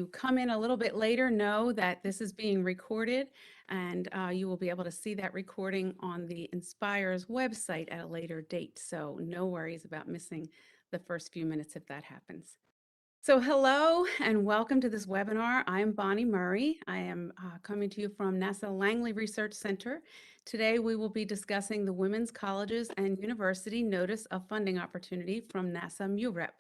you come in a little bit later, know that this is being recorded, and you will be able to see that recording on the Inspire's website at a later date. So no worries about missing the first few minutes if that happens. So hello and welcome to this webinar. I'm Bonnie Murray. I am coming to you from NASA Langley Research Center. Today we will be discussing the Women's Colleges and University Notice of Funding Opportunity from NASA MUREP.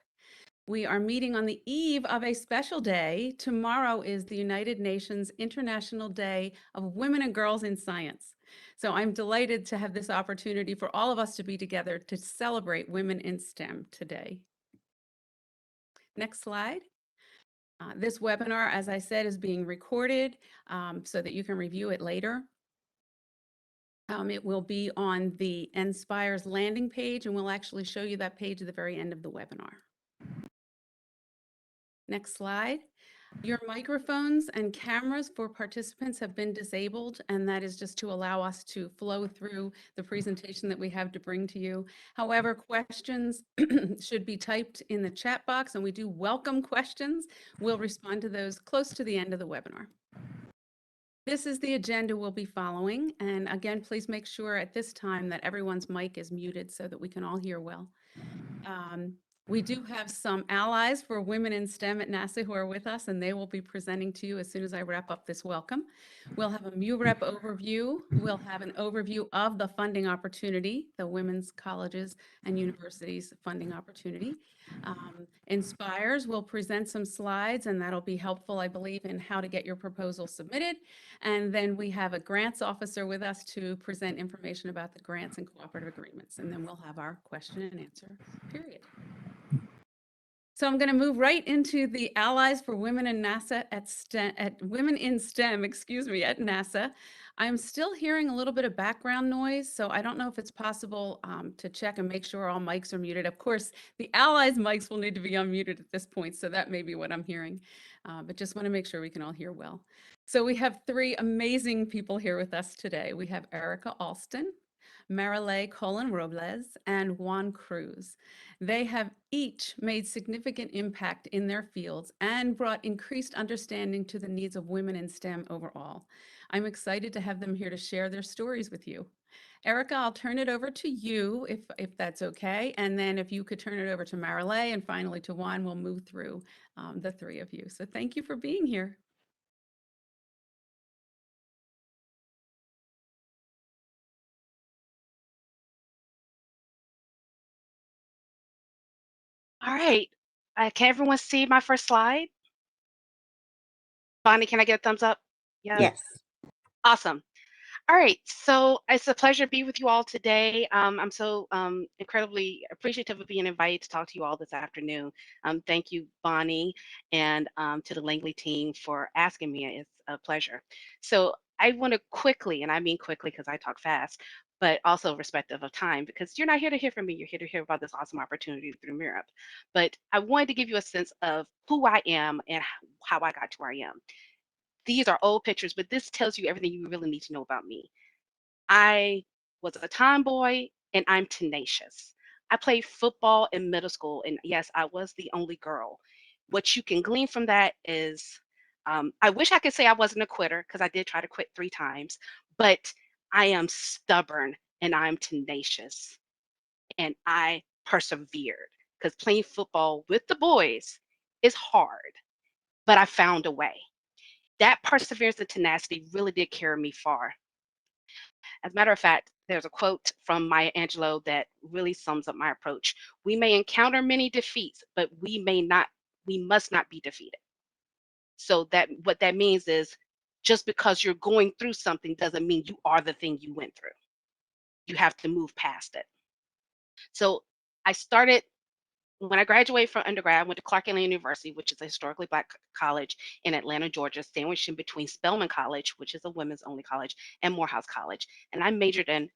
We are meeting on the eve of a special day. Tomorrow is the United Nations International Day of Women and Girls in Science. So I'm delighted to have this opportunity for all of us to be together to celebrate women in STEM today. Next slide. This webinar, as I said, is being recorded so that you can review it later. It will be on the Inspire's landing page, and we'll actually show you that page at the very end of the webinar. Next slide. Your microphones and cameras for participants have been disabled, and that is just to allow us to flow through the presentation that we have to bring to you. However, questions should be typed in the chat box, and we do welcome questions. We'll respond to those close to the end of the webinar. This is the agenda we'll be following, and again, please make sure at this time that everyone's mic is muted so that we can all hear well. We do have some allies for women in STEM at NASA who are with us, and they will be presenting to you as soon as I wrap up this welcome. We'll have a MUREP overview. We'll have an overview of the funding opportunity, the Women's Colleges and Universities funding opportunity. Inspires will present some slides, and that'll be helpful, I believe, in how to get your proposal submitted. And then we have a grants officer with us to present information about the grants and cooperative agreements. And then we'll have our question and answer period. So I'm going to move right into the Allies for Women in NASA at Women in STEM, excuse me, at NASA. I'm still hearing a little bit of background noise, so I don't know if it's possible to check and make sure all mics are muted. Of course, the Allies mics will need to be unmuted at this point, so that may be what I'm hearing, but just want to make sure we can all hear well. So we have three amazing people here with us today. We have Erica Alston, Marilei Colon Robles, and Juan Cruz. They have each made significant impact in their fields and brought increased understanding to the needs of women in STEM overall. I'm excited to have them here to share their stories with you. Erica, I'll turn it over to you if that's okay. And then if you could turn it over to Marilei and finally to Juan, we'll move through the three of you. So thank you for being here. All right. Can everyone see my first slide? Bonnie, can I get a thumbs up? Yeah. Yes. Awesome. All right. So it's a pleasure to be with you all today. I'm so incredibly appreciative of being invited to talk to you all this afternoon. Thank you, Bonnie, and to the Langley team for asking me. It's a pleasure. So I want to quickly, and I mean quickly because I talk fast, but also respective of time, because you're not here to hear from me. You're here to hear about this awesome opportunity through MUREP. But I wanted to give you a sense of who I am and how I got to where I am. These are old pictures, but this tells you everything you really need to know about me. I was a tomboy and I'm tenacious. I played football in middle school, and yes, I was the only girl. What you can glean from that is I wish I could say I wasn't a quitter because I did try to quit 3 times, but I am stubborn and I'm tenacious and I persevered because playing football with the boys is hard, but I found a way. That perseverance and tenacity really did carry me far. As a matter of fact, there's a quote from Maya Angelou that really sums up my approach. We may encounter many defeats, but we must not be defeated. So that what that means is just because you're going through something doesn't mean you are the thing you went through. You have to move past it. So I started when I graduated from undergrad, I went to Clark Atlanta University, which is a historically Black college in Atlanta, Georgia, sandwiched in between Spelman College, which is a women's only college, and Morehouse College. And I majored in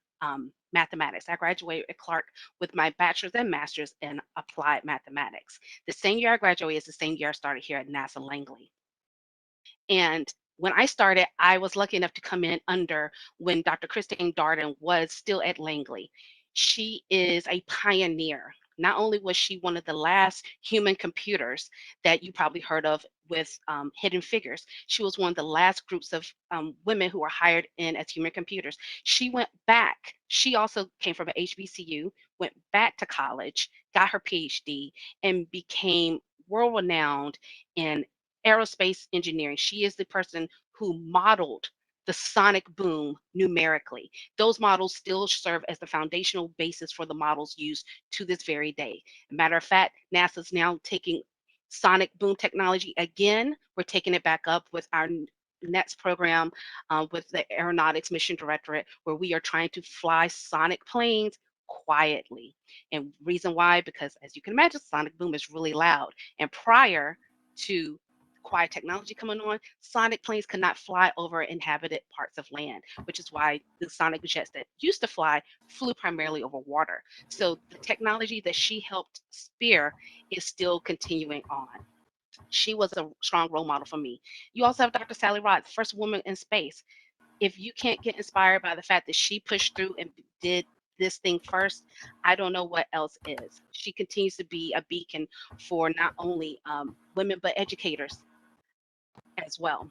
mathematics. I graduated at Clark with my bachelor's and master's in applied mathematics. The same year I graduated is the same year I started here at NASA Langley. And when I started, I was lucky enough to come in under when Dr. Christine Darden was still at Langley. She is a pioneer. Not only was she one of the last human computers that you probably heard of with Hidden Figures, she was one of the last groups of women who were hired in as human computers. She went back. She also came from a HBCU, went back to college, got her PhD, and became world renowned in aerospace engineering. She is the person who modeled the sonic boom numerically. Those models still serve as the foundational basis for the models used to this very day. Matter of fact, NASA's now taking sonic boom technology again. We're taking it back up with our next program with the Aeronautics Mission Directorate, where we are trying to fly sonic planes quietly. And reason why, because as you can imagine, sonic boom is really loud. And prior to quiet technology coming on, sonic planes could not fly over inhabited parts of land, which is why the sonic jets that used to fly flew primarily over water. So the technology that she helped spear is still continuing on. She was a strong role model for me. You also have Dr. Sally Ride, the first woman in space. If you can't get inspired by the fact that she pushed through and did this thing first, I don't know what else is. She continues to be a beacon for not only women, but educators as well.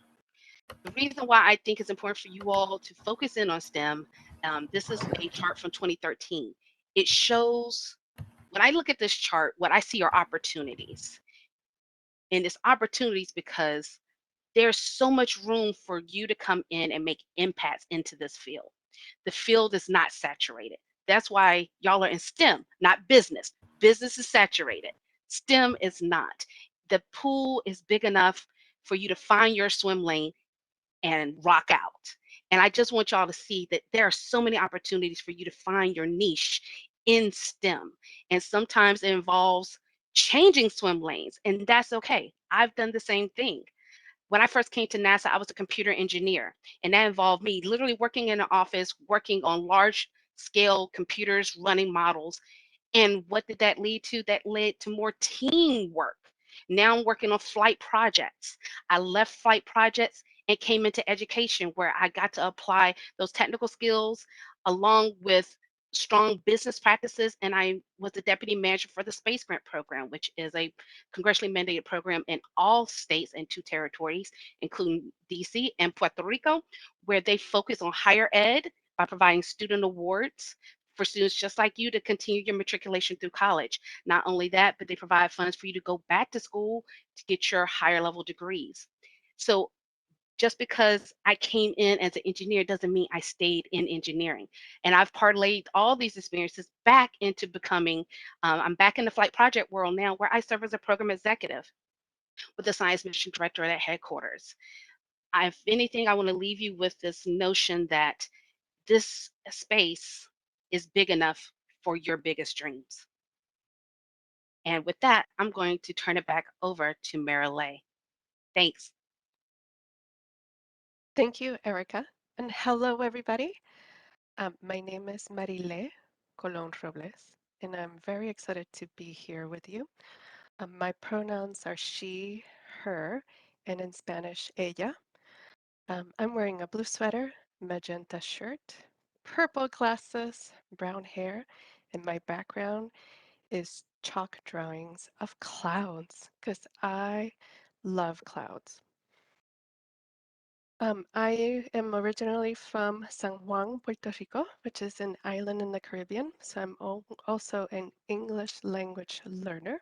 The reason why I think it's important for you all to focus in on STEM, this is a chart from 2013. It shows, when I look at this chart, what I see are opportunities. And it's opportunities because there's so much room for you to come in and make impacts into this field. The field is not saturated. That's why y'all are in STEM, not business. Business is saturated. STEM is not. The pool is big enough for you to find your swim lane and rock out. And I just want y'all to see that there are so many opportunities for you to find your niche in STEM. And sometimes it involves changing swim lanes, and that's okay. I've done the same thing. When I first came to NASA, I was a computer engineer, and that involved me literally working in an office, working on large scale computers, running models. And what did that lead to? That led to more teamwork. Now I'm working on flight projects. I left flight projects and came into education where I got to apply those technical skills along with strong business practices. And I was the deputy manager for the Space Grant Program, which is a congressionally mandated program in all states and two territories, including DC and Puerto Rico, where they focus on higher ed by providing student awards for students just like you to continue your matriculation through college. Not only that, but they provide funds for you to go back to school to get your higher level degrees. So just because I came in as an engineer doesn't mean I stayed in engineering. And I've parlayed all these experiences back into becoming, I'm back in the flight project world now where I serve as a program executive with the Science Mission Director at headquarters. If anything, I want to leave you with this notion that this space is big enough for your biggest dreams. And with that, I'm going to turn it back over to Marilyn. Thanks. Thank you, Erica. And hello, everybody. My name is Marile Colon Robles, and I'm very excited to be here with you. My pronouns are she, her, and in Spanish, ella. I'm wearing a blue sweater, magenta shirt, purple glasses, brown hair, and my background is chalk drawings of clouds because I love clouds. I am originally from San Juan, Puerto Rico, which is an island in the Caribbean. So I'm also an English language learner.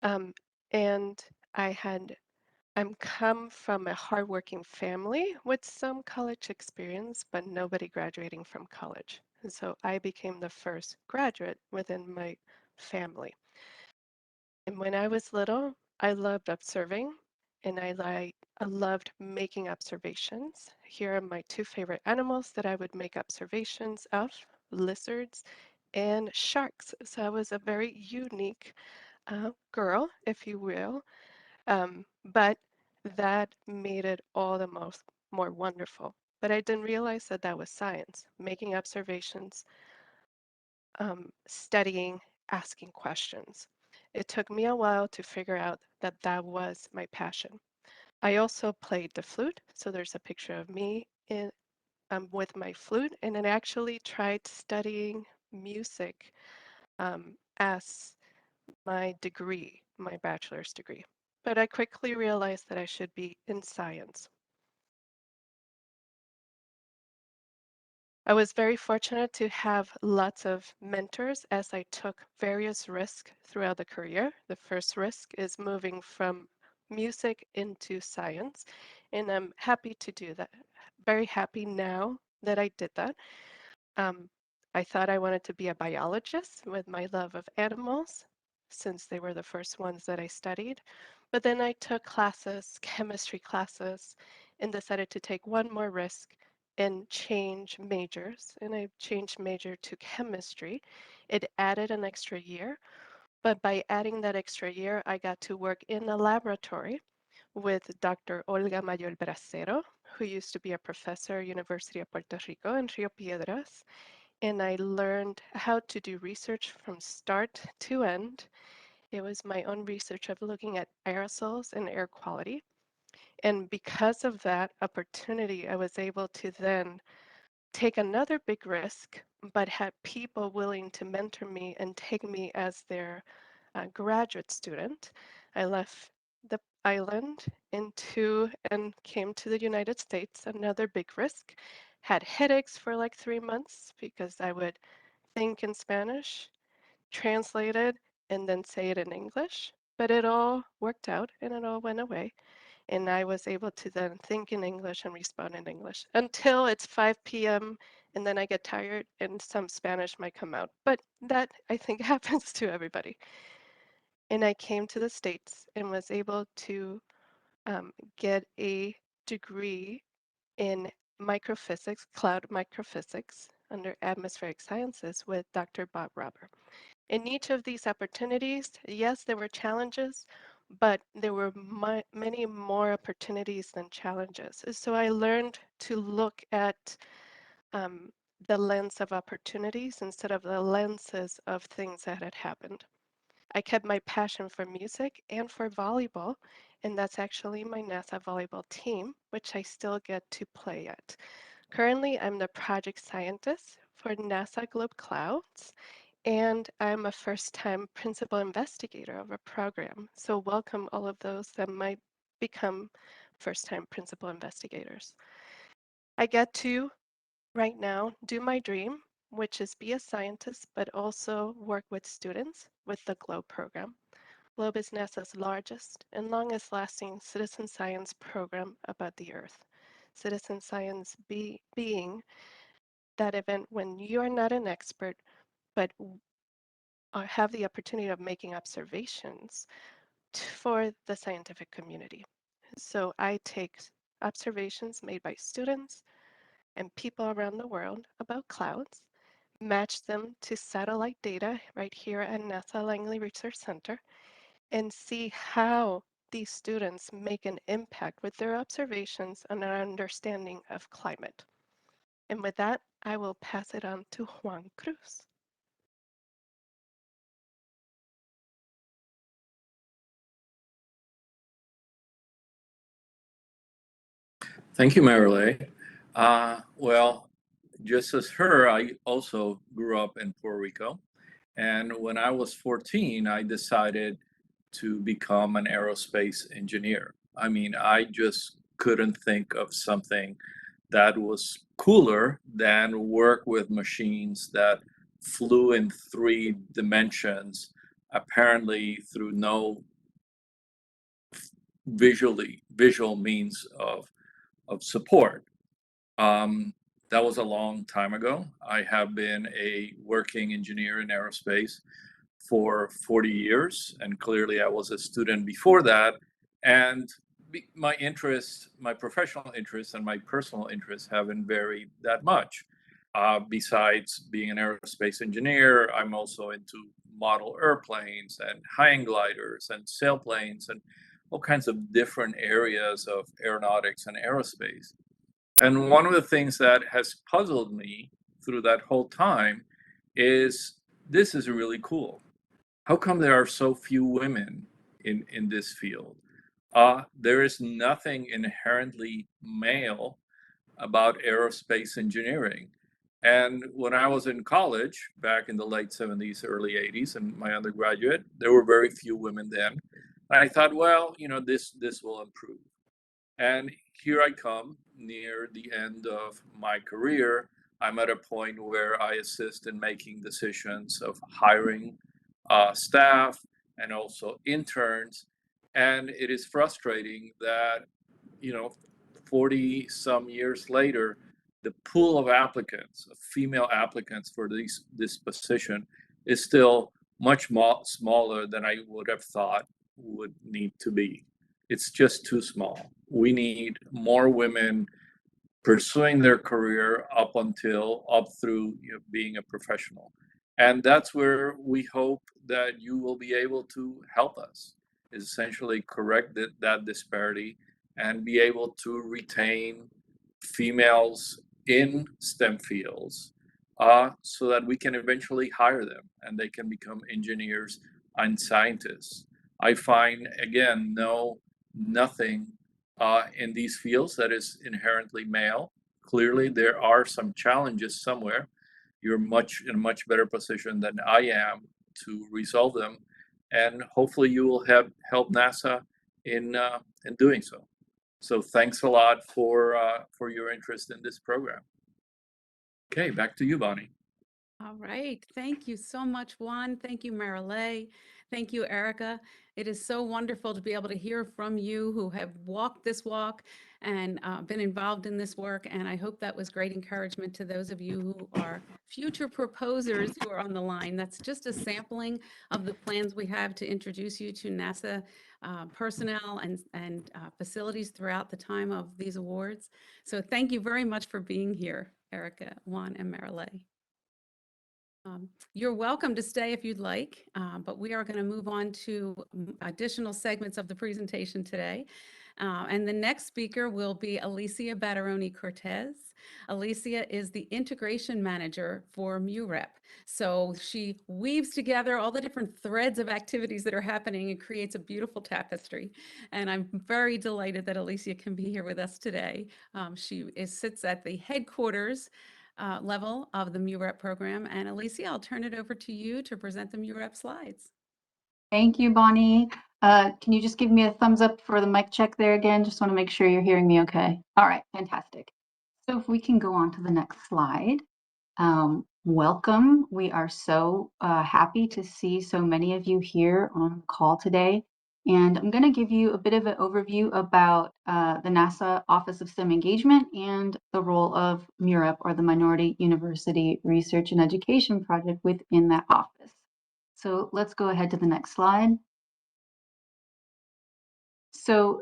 Um, and I had I'm come from a hardworking family with some college experience, but nobody graduating from college. And so I became the first graduate within my family. And when I was little, I loved observing and I loved making observations. Here are my two favorite animals that I would make observations of, lizards and sharks. So I was a very unique girl, if you will, but that made it all the more wonderful. But I didn't realize that that was science, making observations, studying, asking questions. It took me a while to figure out that that was my passion. I also played the flute, so there's a picture of me with my flute, and then I actually tried studying music as my degree, my bachelor's degree. But I quickly realized that I should be in science. I was very fortunate to have lots of mentors as I took various risks throughout the career. The first risk is moving from music into science, and I'm happy to do that. Very happy now that I did that. Um, I thought I wanted to be a biologist with my love of animals, since they were the first ones that I studied. But then I took classes, chemistry classes, and decided to take one more risk and change majors. And I changed major to chemistry. It added an extra year, but by adding that extra year, I got to work in a laboratory with Dr. Olga Mayol Bracero, who used to be a professor at University of Puerto Rico in Rio Piedras, and I learned how to do research from start to end. It was my own research of looking at aerosols and air quality. And because of that opportunity, I was able to then take another big risk, but had people willing to mentor me and take me as their graduate student. I left the island into and came to the United States, another big risk. Had headaches for like 3 months because I would think in Spanish, translate it, and then say it in English. But it all worked out and it all went away. And I was able to then think in English and respond in English until it's 5 p.m. and then I get tired and some Spanish might come out. But that I think happens to everybody. And I came to the States and was able to get a degree in microphysics, cloud microphysics under atmospheric sciences with Dr. Bob Robber. In each of these opportunities, yes, there were challenges, but there were many more opportunities than challenges. So I learned to look at um, the lens of opportunities instead of the lenses of things that had happened. I kept my passion for music and for volleyball, and that's actually my NASA volleyball team, which I still get to play at. Currently, I'm the project scientist for NASA Globe Clouds, and I'm a first-time principal investigator of a program. So welcome all of those that might become first-time principal investigators. I get to, right now, do my dream, which is be a scientist, but also work with students with the GLOBE program. GLOBE is NASA's largest and longest lasting citizen science program about the Earth. Citizen science being that event when you are not an expert, but have the opportunity of making observations for the scientific community. So I take observations made by students and people around the world about clouds, match them to satellite data right here at NASA Langley Research Center, and see how these students make an impact with their observations and our understanding of climate. And with that, I will pass it on to Juan Cruz. Thank you, Marilyn. Well, just as her, I also grew up in Puerto Rico. And when I was 14, I decided to become an aerospace engineer. I mean, I just couldn't think of something that was cooler than work with machines that flew in 3 dimensions, apparently through no visual means of support. Um, that was a long time ago. I have been a working engineer in aerospace for 40 years, and clearly I was a student before that. And my interests, my professional interests, and my personal interests haven't varied that much. Besides being an aerospace engineer, I'm also into model airplanes and high-end gliders and sailplanes and all kinds of different areas of aeronautics and aerospace. And one of the things that has puzzled me through that whole time is this is really cool. How come there are so few women in this field? There is nothing inherently male about aerospace engineering. And when I was in college, back in the late 70s, early 80s, and my undergraduate, there were very few women then. And I thought, well, this will improve. And here I come near the end of my career. I'm at a point where I assist in making decisions of hiring staff and also interns. And it is frustrating that, 40 some years later, the pool of applicants, of female applicants for this position, is still much smaller than I would have thought would need to be. It's just too small. We need more women pursuing their career up through being a professional. And that's where we hope that you will be able to help us, is essentially correct that disparity and be able to retain females in STEM fields, so that we can eventually hire them and they can become engineers and scientists. I find, again, nothing in these fields that is inherently male. Clearly, there are some challenges somewhere. You're in a much better position than I am to resolve them, and hopefully, you will help NASA in doing so. So, thanks a lot for your interest in this program. Okay, back to you, Bonnie. All right. Thank you so much, Juan. Thank you, Marilei. Thank you, Erica. It is so wonderful to be able to hear from you who have walked this walk and been involved in this work. And I hope that was great encouragement to those of you who are future proposers who are on the line. That's just a sampling of the plans we have to introduce you to NASA personnel and facilities throughout the time of these awards. So thank you very much for being here, Erica, Juan, and Marilei. You're welcome to stay if you'd like, but we are going to move on to additional segments of the presentation today. And the next speaker will be Alicia Batteroni Cortez. Alicia is the integration manager for MUREP. So she weaves together all the different threads of activities that are happening and creates a beautiful tapestry. And I'm very delighted that Alicia can be here with us today. She sits at the headquarters level of the MUREP program. And Alicia, I'll turn it over to you to present the MUREP slides. Thank you, Bonnie. Can you just give me a thumbs up for the mic check there again? Just want to make sure you're hearing me okay. All right, fantastic. So if we can go on to the next slide. Welcome. We are so happy to see so many of you here on the call today. And I'm going to give you a bit of an overview about the NASA Office of STEM Engagement and the role of MUREP, or the Minority University Research and Education Project, within that office. So let's go ahead to the next slide. So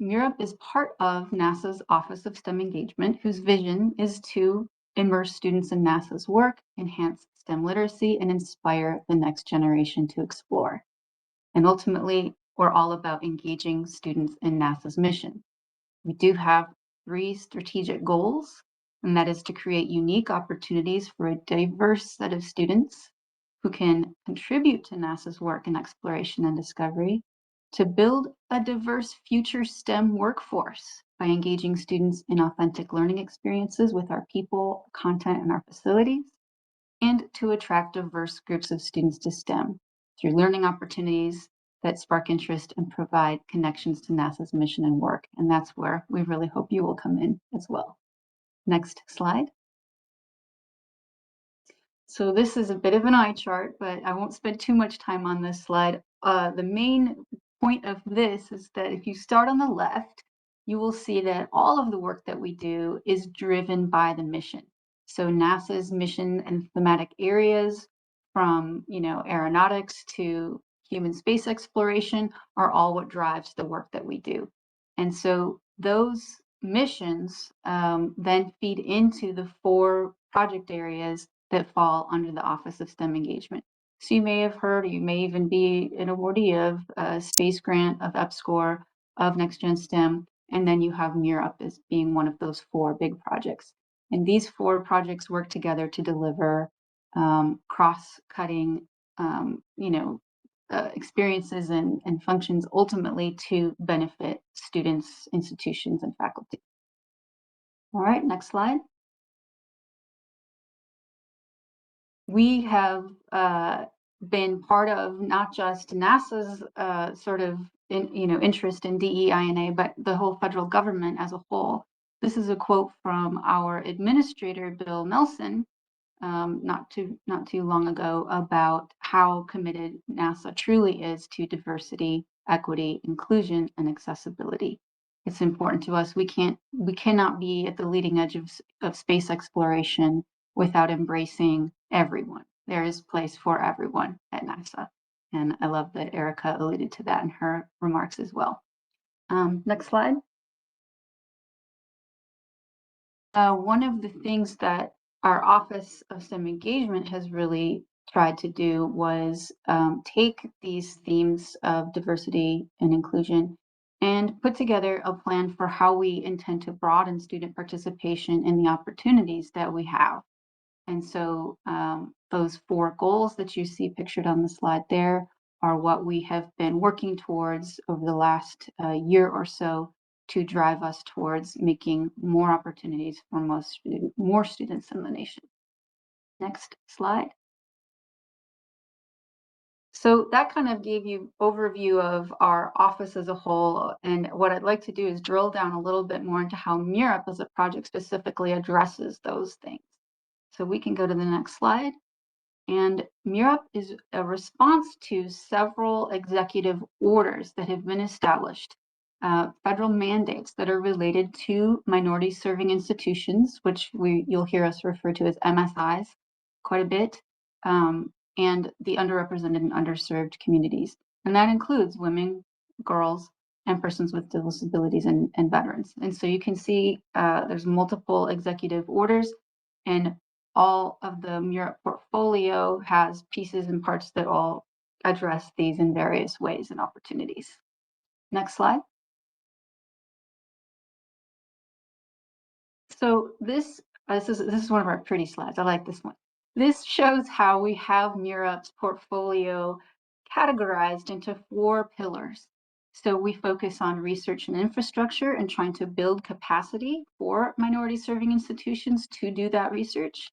MUREP is part of NASA's Office of STEM Engagement, whose vision is to immerse students in NASA's work, enhance STEM literacy, and inspire the next generation to explore. And ultimately, we're all about engaging students in NASA's mission. We do have 3 strategic goals, and that is to create unique opportunities for a diverse set of students who can contribute to NASA's work in exploration and discovery, to build a diverse future STEM workforce by engaging students in authentic learning experiences with our people, content, and our facilities, and to attract diverse groups of students to STEM through learning opportunities that spark interest and provide connections to NASA's mission and work. And that's where we really hope you will come in as well. Next slide. So this is a bit of an eye chart, but I won't spend too much time on this slide. The main point of this is that if you start on the left, you will see that all of the work that we do is driven by the mission. So NASA's mission and thematic areas, from aeronautics to human space exploration, are all what drives the work that we do. And so those missions then feed into the 4 project areas that fall under the Office of STEM Engagement. So you may have heard, or you may even be an awardee of a space grant, of EPSCoR, of Next Gen STEM, and then you have MUREP as being one of those 4 big projects. And these 4 projects work together to deliver cross-cutting, experiences and functions, ultimately to benefit students, institutions, and faculty. All right, next slide. we have been part of not just NASA's sort of interest in DEI&A, but the whole federal government as a whole. This is a quote from our administrator, Bill Nelson, not too long ago, about how committed NASA truly is to diversity, equity, inclusion, and accessibility. It's important to us. We cannot be at the leading edge of space exploration without embracing everyone. There is place for everyone at NASA. And I love that Erica alluded to that in her remarks as well. Next slide. One of the things that our Office of STEM Engagement has really tried to do was take these themes of diversity and inclusion and put together a plan for how we intend to broaden student participation in the opportunities that we have. And so those 4 goals that you see pictured on the slide there are what we have been working towards over the last year or so to drive us towards making more opportunities for more students in the nation. Next slide. So that kind of gave you overview of our office as a whole. And what I'd like to do is drill down a little bit more into how MUREP as a project specifically addresses those things. So we can go to the next slide. And MUREP is a response to several executive orders that have been established, federal mandates that are related to minority serving institutions, which you'll hear us refer to as MSIs quite a bit, and the underrepresented and underserved communities. And that includes women, girls, and persons with disabilities and veterans. And so you can see there's multiple executive orders, and all of the MUREP portfolio has pieces and parts that all address these in various ways and opportunities. Next slide. So this is one of our pretty slides. I like this one. This shows how we have MUREP's portfolio categorized into 4 pillars. So we focus on research and infrastructure and trying to build capacity for minority serving institutions to do that research.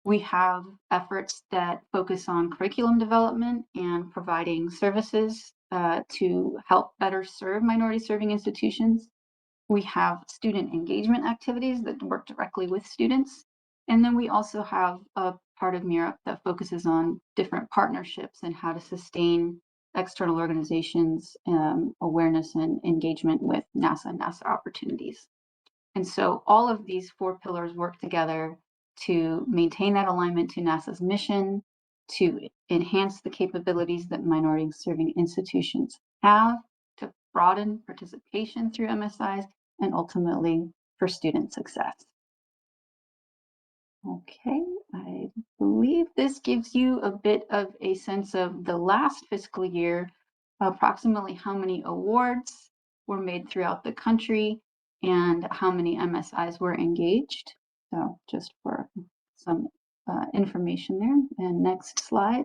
We have efforts that focus on curriculum development and providing services to help better serve minority serving institutions. We have student engagement activities that work directly with students. And then we also have a part of MUREP that focuses on different partnerships and how to sustain external organizations, awareness and engagement with NASA and NASA opportunities. And so all of these 4 pillars work together to maintain that alignment to NASA's mission, to enhance the capabilities that minority serving institutions have, to broaden participation through MSIs, and ultimately for student success. Okay, I believe this gives you a bit of a sense of the last fiscal year, approximately how many awards were made throughout the country and how many MSIs were engaged. So just for some information there. And next slide.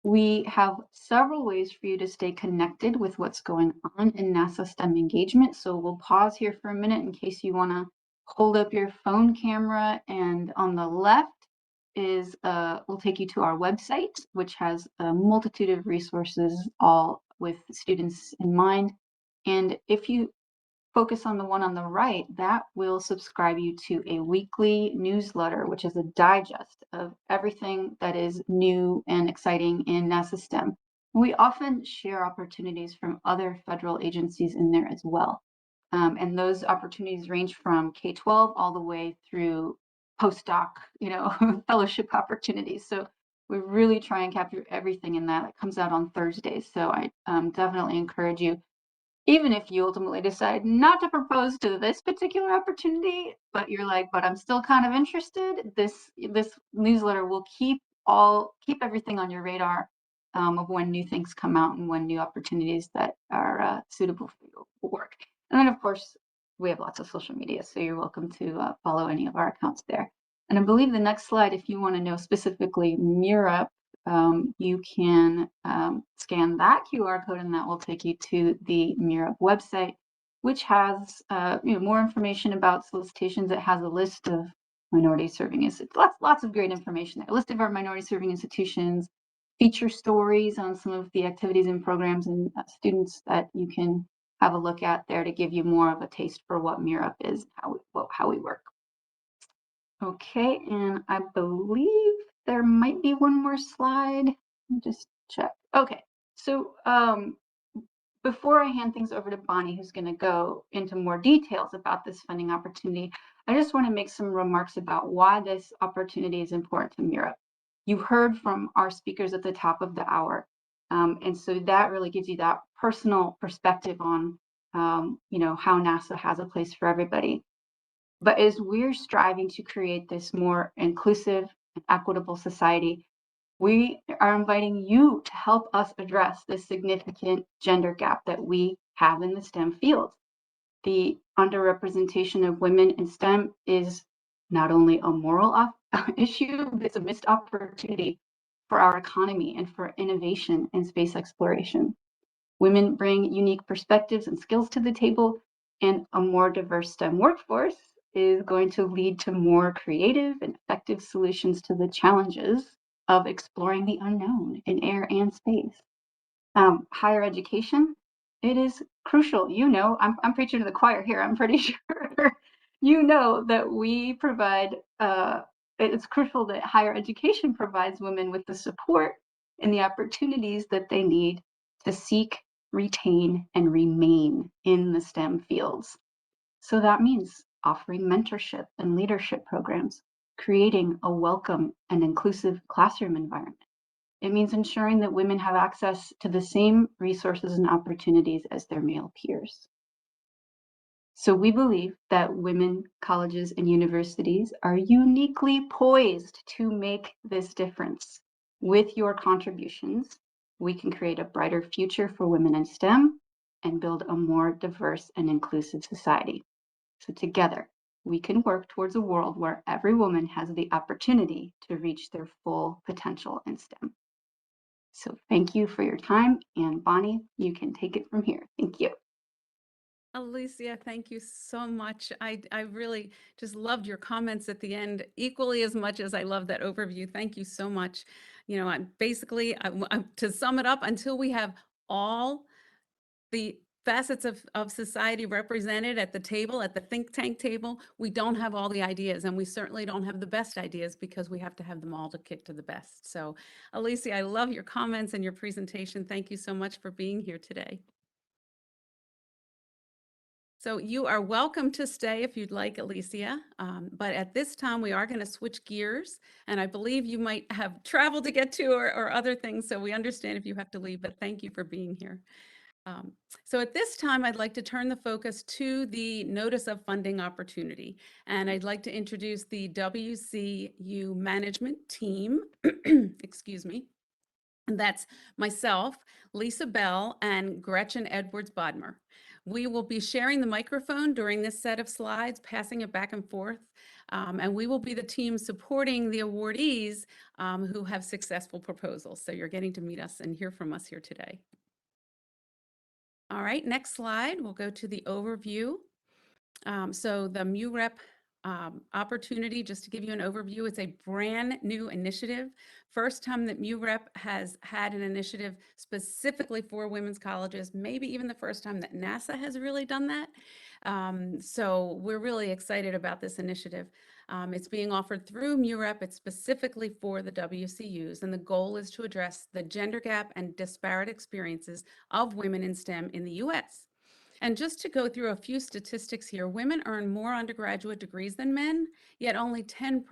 We have several ways for you to stay connected with what's going on in NASA STEM engagement. So we'll pause here for a minute in case you want to hold up your phone camera. And on the left is will take you to our website, which has a multitude of resources, all with students in mind. And if you focus on the one on the right, that will subscribe you to a weekly newsletter, which is a digest of everything that is new and exciting in NASA STEM. We often share opportunities from other federal agencies in there as well. And those opportunities range from K-12 all the way through postdoc, fellowship opportunities. So we really try and capture everything in that. It comes out on Thursdays. So I definitely encourage you, even if you ultimately decide not to propose to this particular opportunity, but you're like, but I'm still kind of interested, this newsletter will keep everything on your radar of when new things come out and when new opportunities that are suitable for you will work. And then, of course, we have lots of social media, so you're welcome to follow any of our accounts there. And I believe the next slide, if you want to know specifically MUREP, you can scan that QR code and that will take you to the MUREP website, which has more information about solicitations. It has a list of minority serving institutions. Lots of great information there. A list of our minority serving institutions, feature stories on some of the activities and programs and students that you can have a look at there to give you more of a taste for what MUREP is, how we work. Okay, and I believe there might be one more slide. Let me just check. Okay, so before I hand things over to Bonnie, who's going to go into more details about this funding opportunity, I just want to make some remarks about why this opportunity is important to MUREP. You heard from our speakers at the top of the hour, and so that really gives you that personal perspective on, how NASA has a place for everybody. But as we're striving to create this more inclusive and equitable society, we are inviting you to help us address this significant gender gap that we have in the STEM fields. The underrepresentation of women in STEM is not only a moral issue, but it's a missed opportunity for our economy and for innovation in space exploration. Women bring unique perspectives and skills to the table, and a more diverse STEM workforce is going to lead to more creative and effective solutions to the challenges of exploring the unknown in air and space. Higher education, it is crucial. I'm preaching to the choir here. I'm pretty sure that we provide, it's crucial that higher education provides women with the support and the opportunities that they need to seek, retain, and remain in the STEM fields. So that means offering mentorship and leadership programs, creating a welcome and inclusive classroom environment. It means ensuring that women have access to the same resources and opportunities as their male peers. So we believe that women, colleges, and universities are uniquely poised to make this difference. With your contributions, we can create a brighter future for women in STEM and build a more diverse and inclusive society. So together, we can work towards a world where every woman has the opportunity to reach their full potential in STEM. So thank you for your time, and Bonnie, you can take it from here. Thank you. Alicia, thank you so much. I really just loved your comments at the end equally as much as I love that overview. Thank you so much. To sum it up, until we have all the facets of society represented at the table, at the think tank table, we don't have all the ideas, and we certainly don't have the best ideas because we have to have them all to get to the best. So Alicia, I love your comments and your presentation. Thank you so much for being here today. So you are welcome to stay if you'd like, Alicia, but at this time we are going to switch gears, and I believe you might have travel to get to or other things, so we understand if you have to leave, but thank you for being here. So at this time, I'd like to turn the focus to the Notice of Funding Opportunity, and I'd like to introduce the WCU management team, excuse me, and that's myself, Lisa Bell, and Gretchen Edwards-Bodmer. We will be sharing the microphone during this set of slides, passing it back and forth, and we will be the team supporting the awardees who have successful proposals. So you're getting to meet us and hear from us here today. All right, next slide, we'll go to the overview. So the MUREP opportunity, just to give you an overview, it's a brand new initiative. First time that MUREP has had an initiative specifically for women's colleges, maybe even the first time that NASA has really done that. So we're really excited about this initiative. It's being offered through MUREP. It's specifically for the WCUs, and the goal is to address the gender gap and disparate experiences of women in STEM in the US. And just to go through a few statistics here, women earn more undergraduate degrees than men, yet only 10%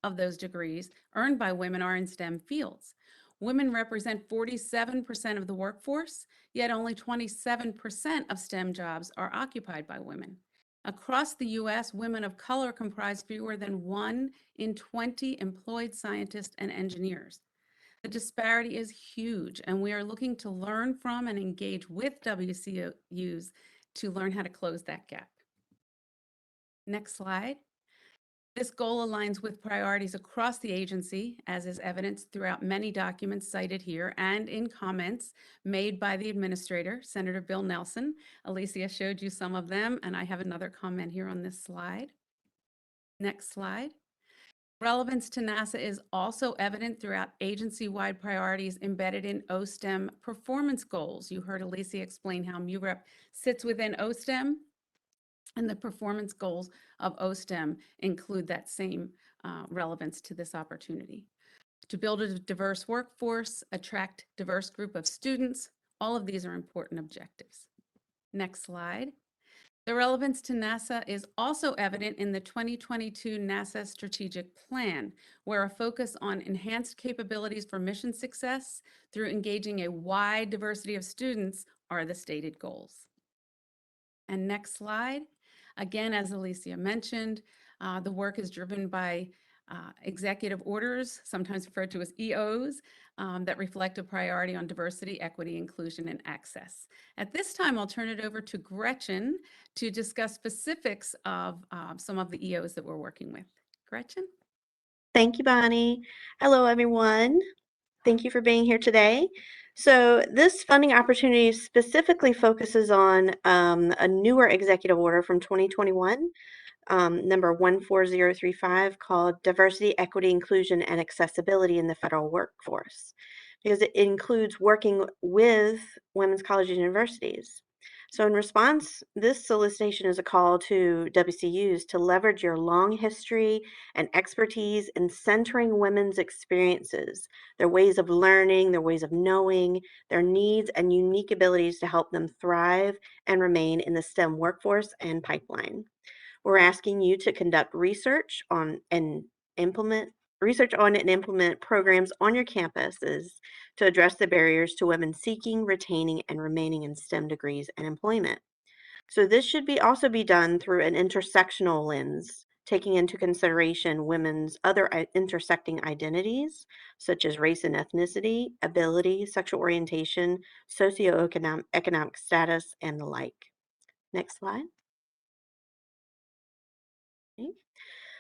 of those degrees earned by women are in STEM fields. Women represent 47% of the workforce, yet only 27% of STEM jobs are occupied by women. Across the US, women of color comprise fewer than 1 in 20 employed scientists and engineers. The disparity is huge, and we are looking to learn from and engage with WCUs to learn how to close that gap. Next slide. This goal aligns with priorities across the agency, as is evidenced throughout many documents cited here and in comments made by the administrator, Senator Bill Nelson. Alicia showed you some of them, and I have another comment here on this slide. Next slide. Relevance to NASA is also evident throughout agency-wide priorities embedded in OSTEM performance goals. You heard Alicia explain how MUREP sits within OSTEM, and the performance goals of OSTEM include that same relevance to this opportunity. To build a diverse workforce, attract diverse group of students, all of these are important objectives. Next slide. The relevance to NASA is also evident in the 2022 NASA Strategic Plan, where a focus on enhanced capabilities for mission success through engaging a wide diversity of students are the stated goals. And next slide. Again, as Alicia mentioned, the work is driven by executive orders, sometimes referred to as EOs, that reflect a priority on diversity, equity, inclusion, and access. At this time, I'll turn it over to Gretchen to discuss specifics of some of the EOs that we're working with. Gretchen? Thank you, Bonnie. Hello, everyone. Thank you for being here today. So this funding opportunity specifically focuses on a newer executive order from 2021, number 14035, called Diversity, Equity, Inclusion, and Accessibility in the Federal Workforce, because it includes working with women's colleges and universities. So in response, this solicitation is a call to WCUs to leverage your long history and expertise in centering women's experiences, their ways of learning, their ways of knowing, their needs and unique abilities to help them thrive and remain in the STEM workforce and pipeline. We're asking you to conduct research on and implement programs on your campuses to address the barriers to women seeking, retaining, and remaining in STEM degrees and employment. So this should also be done through an intersectional lens, taking into consideration women's other intersecting identities, such as race and ethnicity, ability, sexual orientation, socioeconomic status, and the like. Next slide. Okay.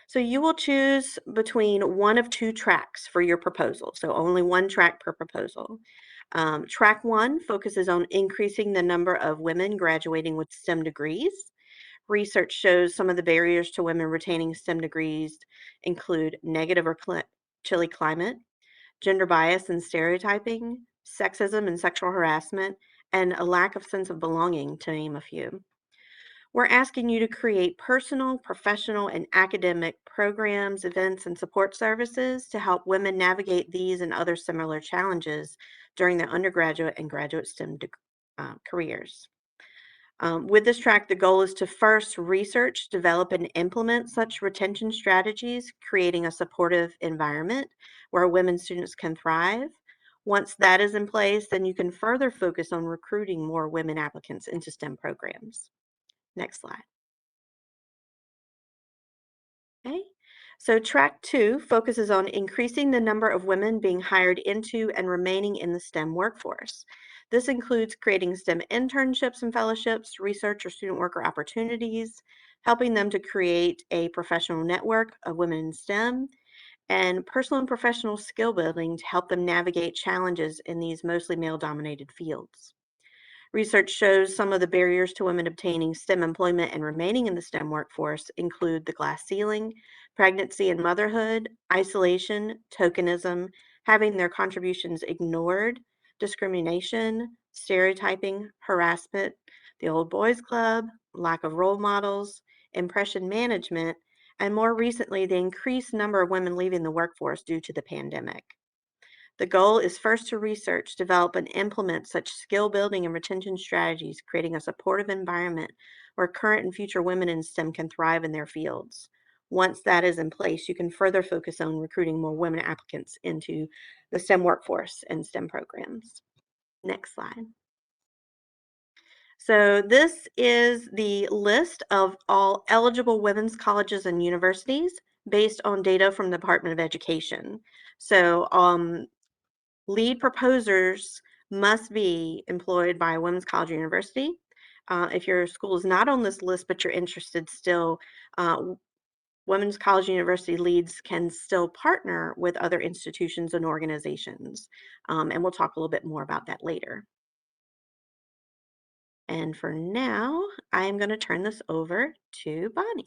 So you will choose between one of two tracks for your proposal. So only one track per proposal. Track 1 focuses on increasing the number of women graduating with STEM degrees. Research shows some of the barriers to women retaining STEM degrees include negative or chilly climate, gender bias and stereotyping, sexism and sexual harassment, and a lack of sense of belonging, to name a few. We're asking you to create personal, professional, and academic programs, events, and support services to help women navigate these and other similar challenges during their undergraduate and graduate STEM careers. With this track, the goal is to first research, develop, and implement such retention strategies, creating a supportive environment where women students can thrive. Once that is in place, then you can further focus on recruiting more women applicants into STEM programs. Next slide. Okay, so track 2 focuses on increasing the number of women being hired into and remaining in the STEM workforce. This includes creating STEM internships and fellowships, research or student worker opportunities, helping them to create a professional network of women in STEM, and personal and professional skill building to help them navigate challenges in these mostly male-dominated fields. Research shows some of the barriers to women obtaining STEM employment and remaining in the STEM workforce include the glass ceiling, pregnancy and motherhood, isolation, tokenism, having their contributions ignored, discrimination, stereotyping, harassment, the old boys club, lack of role models, impression management, and more recently, the increased number of women leaving the workforce due to the pandemic. The goal is first to research, develop, and implement such skill building and retention strategies, creating a supportive environment where current and future women in STEM can thrive in their fields. Once that is in place, you can further focus on recruiting more women applicants into the STEM workforce and STEM programs. Next slide. So this is the list of all eligible women's colleges and universities based on data from the Department of Education. So lead proposers must be employed by a women's college or university. If your school is not on this list, but you're interested still, women's college and university leads can still partner with other institutions and organizations. And we'll talk a little bit more about that later. And for now, I am going to turn this over to Bonnie.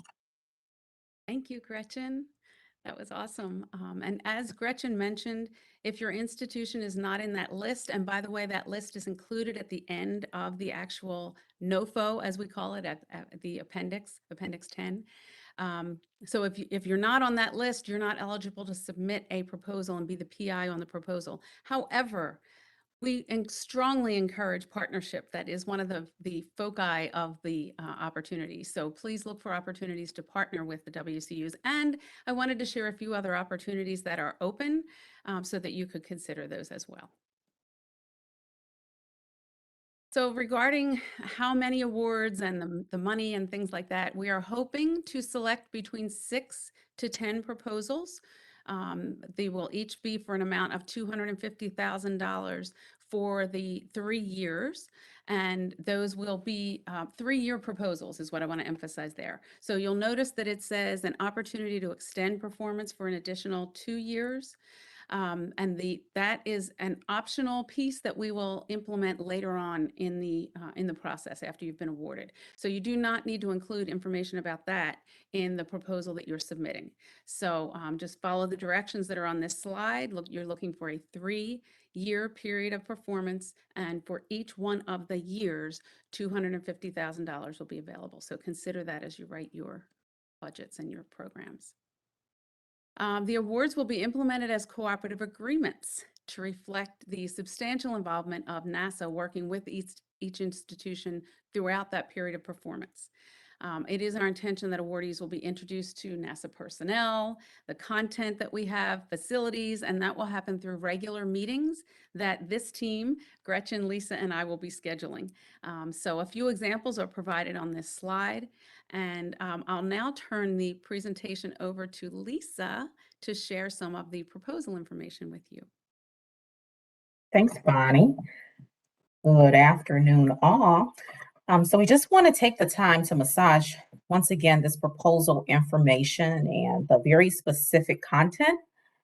Thank you, Gretchen. That was awesome. And as Gretchen mentioned, if your institution is not in that list, and by the way, that list is included at the end of the actual NOFO, as we call it, at the appendix 10. So if you're not on that list, you're not eligible to submit a proposal and be the PI on the proposal. However, we strongly encourage partnership. That is one of the foci of the opportunity. So please look for opportunities to partner with the WCUs. And I wanted to share a few other opportunities that are open so that you could consider those as well. So regarding how many awards and the money and things like that, we are hoping to select between 6 to 10 proposals. They will each be for an amount of $250,000 for the 3 years. And those will be 3-year proposals is what I want to emphasize there. So you'll notice that it says an opportunity to extend performance for an additional 2 years. And that is an optional piece that we will implement later on in the process after you've been awarded. So you do not need to include information about that in the proposal that you're submitting. So just follow the directions that are on this slide. Look, you're looking for a 3-year period of performance, and for each one of the years, $250,000 will be available. So consider that as you write your budgets and your programs. The awards will be implemented as cooperative agreements to reflect the substantial involvement of NASA working with each institution throughout that period of performance. It is our intention that awardees will be introduced to NASA personnel, the content that we have, facilities, and that will happen through regular meetings that this team, Gretchen, Lisa, and I will be scheduling. So a few examples are provided on this slide. And I'll now turn the presentation over to Lisa to share some of the proposal information with you. Thanks, Bonnie. Good afternoon, all. So we just want to take the time to massage, once again, this proposal information and the very specific content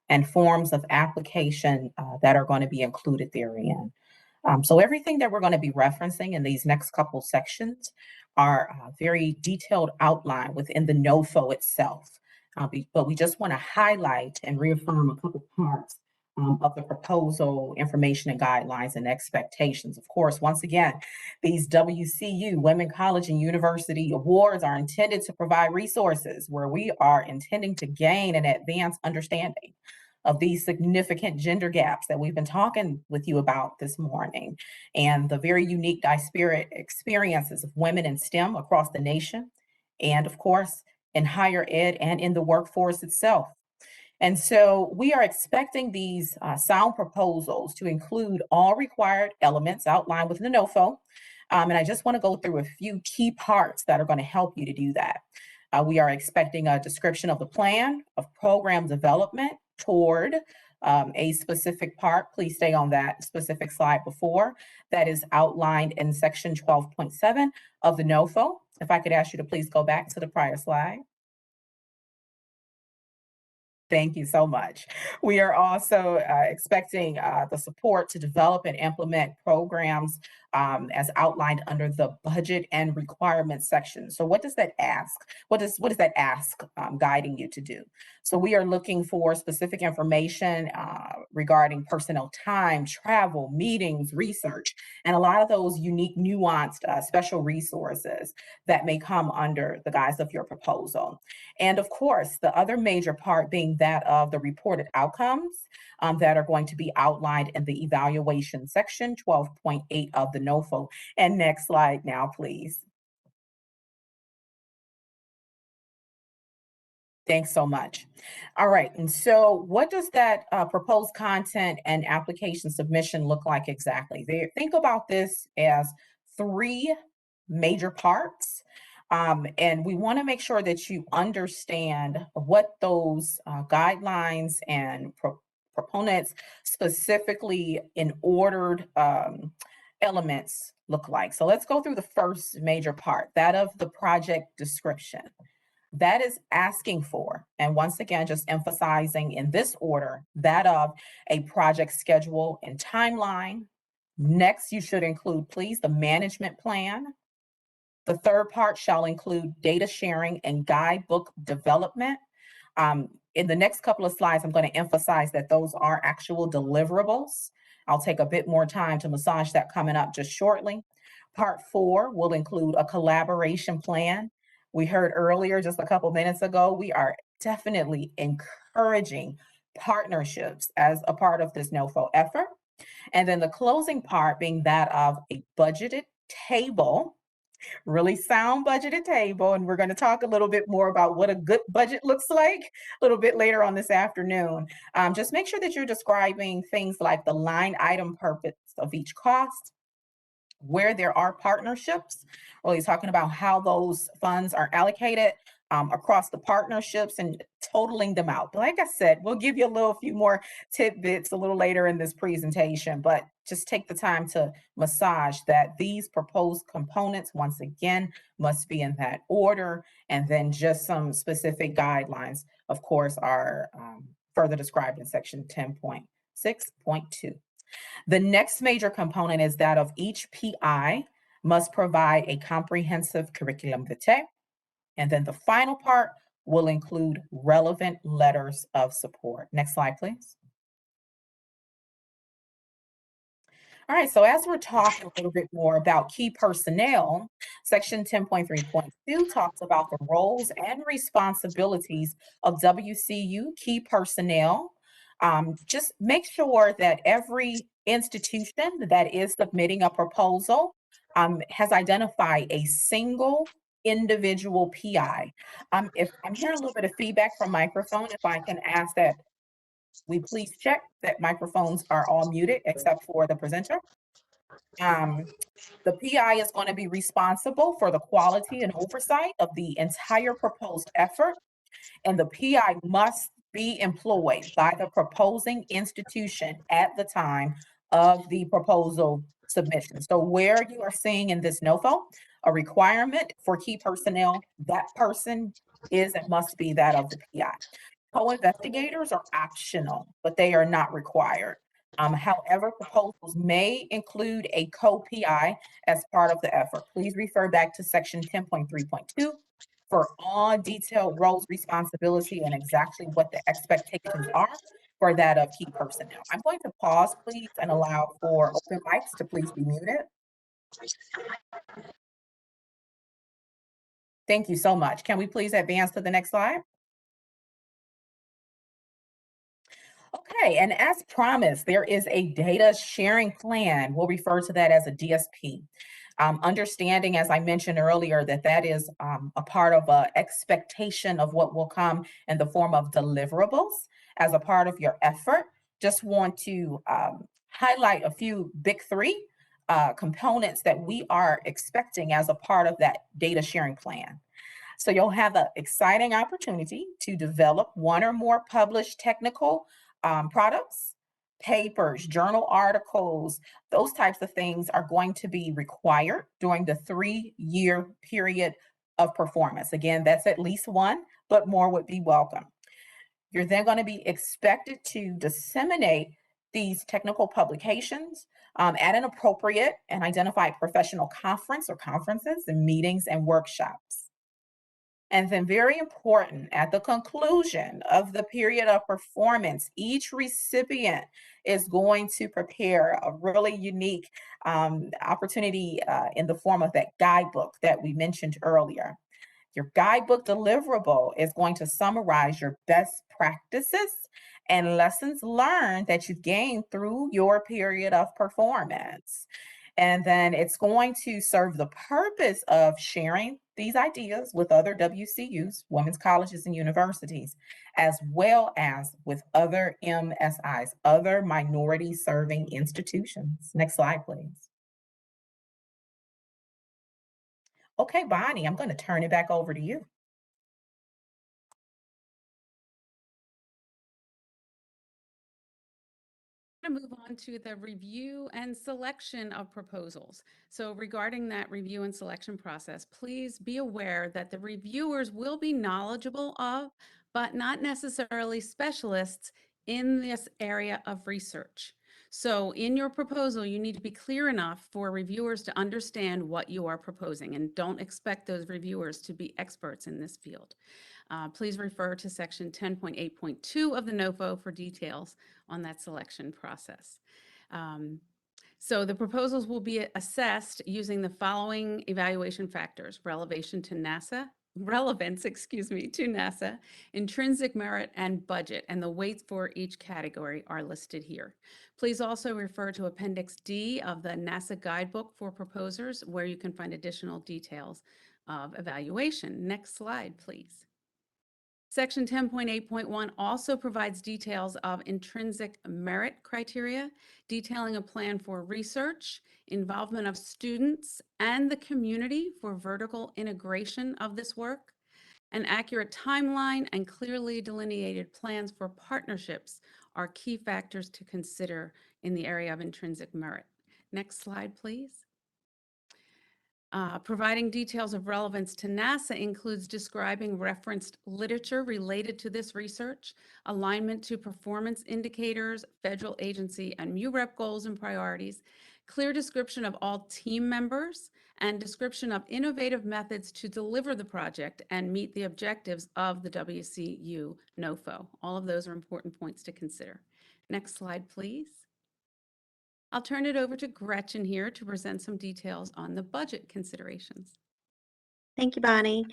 and forms of application that are going to be included therein. So everything that we're going to be referencing in these next couple sections are very detailed outline within the NOFO itself. But we just want to highlight and reaffirm a couple parts of the proposal information and guidelines and expectations. Of course, once again, these WCU, Women College and University Awards, are intended to provide resources where we are intending to gain an advanced understanding of these significant gender gaps that we've been talking with you about this morning, and the very unique disparate experiences of women in STEM across the nation, and of course, in higher ed and in the workforce itself. And so we are expecting these sound proposals to include all required elements outlined within the NOFO. And I just want to go through a few key parts that are going to help you to do that. We are expecting a description of the plan of program development toward a specific part. Please stay on that specific slide before. That is outlined in section 12.7 of the NOFO. If I could ask you to please go back to the prior slide. Thank you so much. We are also expecting the support to develop and implement programs as outlined under the budget and requirements section. So what does that ask? What does that ask guiding you to do? So we are looking for specific information regarding personnel time, travel, meetings, research, and a lot of those unique, nuanced, special resources that may come under the guise of your proposal. And of course, the other major part being that of the reported outcomes that are going to be outlined in the evaluation section 12.8 of the NOFO. And next slide now, please. Thanks so much. All right, and so what does that proposed content and application submission look like exactly? Think about this as 3 major parts. And we want to make sure that you understand what those guidelines and proponents specifically in ordered elements look like. So let's go through the first major part, that of the project description. That is asking for, and once again, just emphasizing in this order, that of a project schedule and timeline. Next, you should include, please, the management plan. The third part shall include data sharing and guidebook development. In the next couple of slides, I'm going to emphasize that those are actual deliverables. I'll take a bit more time to massage that coming up just shortly. Part 4 will include a collaboration plan. We heard earlier, just a couple minutes ago, we are definitely encouraging partnerships as a part of this NOFO effort. And then the closing part being that of a budgeted table, really sound budgeted table. And we're going to talk a little bit more about what a good budget looks like a little bit later on this afternoon. Just make sure that you're describing things like the line item purpose of each cost, where there are partnerships, really talking about how those funds are allocated across the partnerships and totaling them out. But like I said, we'll give you a few more tidbits a little later in this presentation, but just take the time to massage that these proposed components, once again, must be in that order. And then just some specific guidelines, of course, are further described in section 10.6.2. The next major component is that of each PI must provide a comprehensive curriculum vitae. And then the final part will include relevant letters of support. Next slide, please. All right, so as we're talking a little bit more about key personnel, section 10.3.2 talks about the roles and responsibilities of WCU key personnel. Just make sure that every institution that is submitting a proposal has identified a single individual PI. If I'm hearing a little bit of feedback from microphone, if I can ask that we please check that microphones are all muted except for the presenter. The PI is going to be responsible for the quality and oversight of the entire proposed effort, and the PI must be employed by the proposing institution at the time of the proposal submission. So where you are seeing in this NOFO a requirement for key personnel, that person is and must be that of the PI. Co-investigators are optional, but they are not required. However, proposals may include a co-PI as part of the effort. Please refer back to section 10.3.2 for all detailed roles, responsibility, and exactly what the expectations are for that of key personnel. I'm going to pause, please, and allow for open mics to please be muted. Thank you so much. Can we please advance to the next slide? Okay, and as promised, there is a data sharing plan. We'll refer to that as a DSP. Understanding, as I mentioned earlier, that that is a part of an expectation of what will come in the form of deliverables as a part of your effort. Just want to highlight a few big three components that we are expecting as a part of that data sharing plan. So you'll have an exciting opportunity to develop one or more published technical products, papers, journal articles. Those types of things are going to be required during the 3-year period of performance. Again, that's at least one, but more would be welcome. You're then going to be expected to disseminate these technical publications at an appropriate and identified professional conference or conferences and meetings and workshops. And then very important, at the conclusion of the period of performance, each recipient is going to prepare a really unique opportunity in the form of that guidebook that we mentioned earlier. Your guidebook deliverable is going to summarize your best practices and lessons learned that you've gained through your period of performance. And then it's going to serve the purpose of sharing these ideas with other WCUs, women's colleges and universities, as well as with other MSIs, other minority serving institutions. Next slide, please. Okay, Bonnie, I'm going to turn it back over to you. To move on to the review and selection of proposals. So regarding that review and selection process, please be aware that the reviewers will be knowledgeable of, but not necessarily specialists in this area of research. So in your proposal, you need to be clear enough for reviewers to understand what you are proposing, and don't expect those reviewers to be experts in this field. Please refer to section 10.8.2 of the NOFO for details on that selection process. So the proposals will be assessed using the following evaluation factors: relevance to NASA, intrinsic merit, and budget, and the weights for each category are listed here. Please also refer to Appendix D of the NASA Guidebook for Proposers, where you can find additional details of evaluation. Next slide, please. Section 10.8.1 also provides details of intrinsic merit criteria, detailing a plan for research, involvement of students and the community for vertical integration of this work, an accurate timeline, and clearly delineated plans for partnerships are key factors to consider in the area of intrinsic merit. Next slide, please. Providing details of relevance to NASA includes describing referenced literature related to this research, alignment to performance indicators, federal agency and MUREP goals and priorities, clear description of all team members, and description of innovative methods to deliver the project and meet the objectives of the WCU NOFO. All of those are important points to consider. Next slide, please. I'll turn it over to Gretchen here to present some details on the budget considerations. Thank you, Bonnie.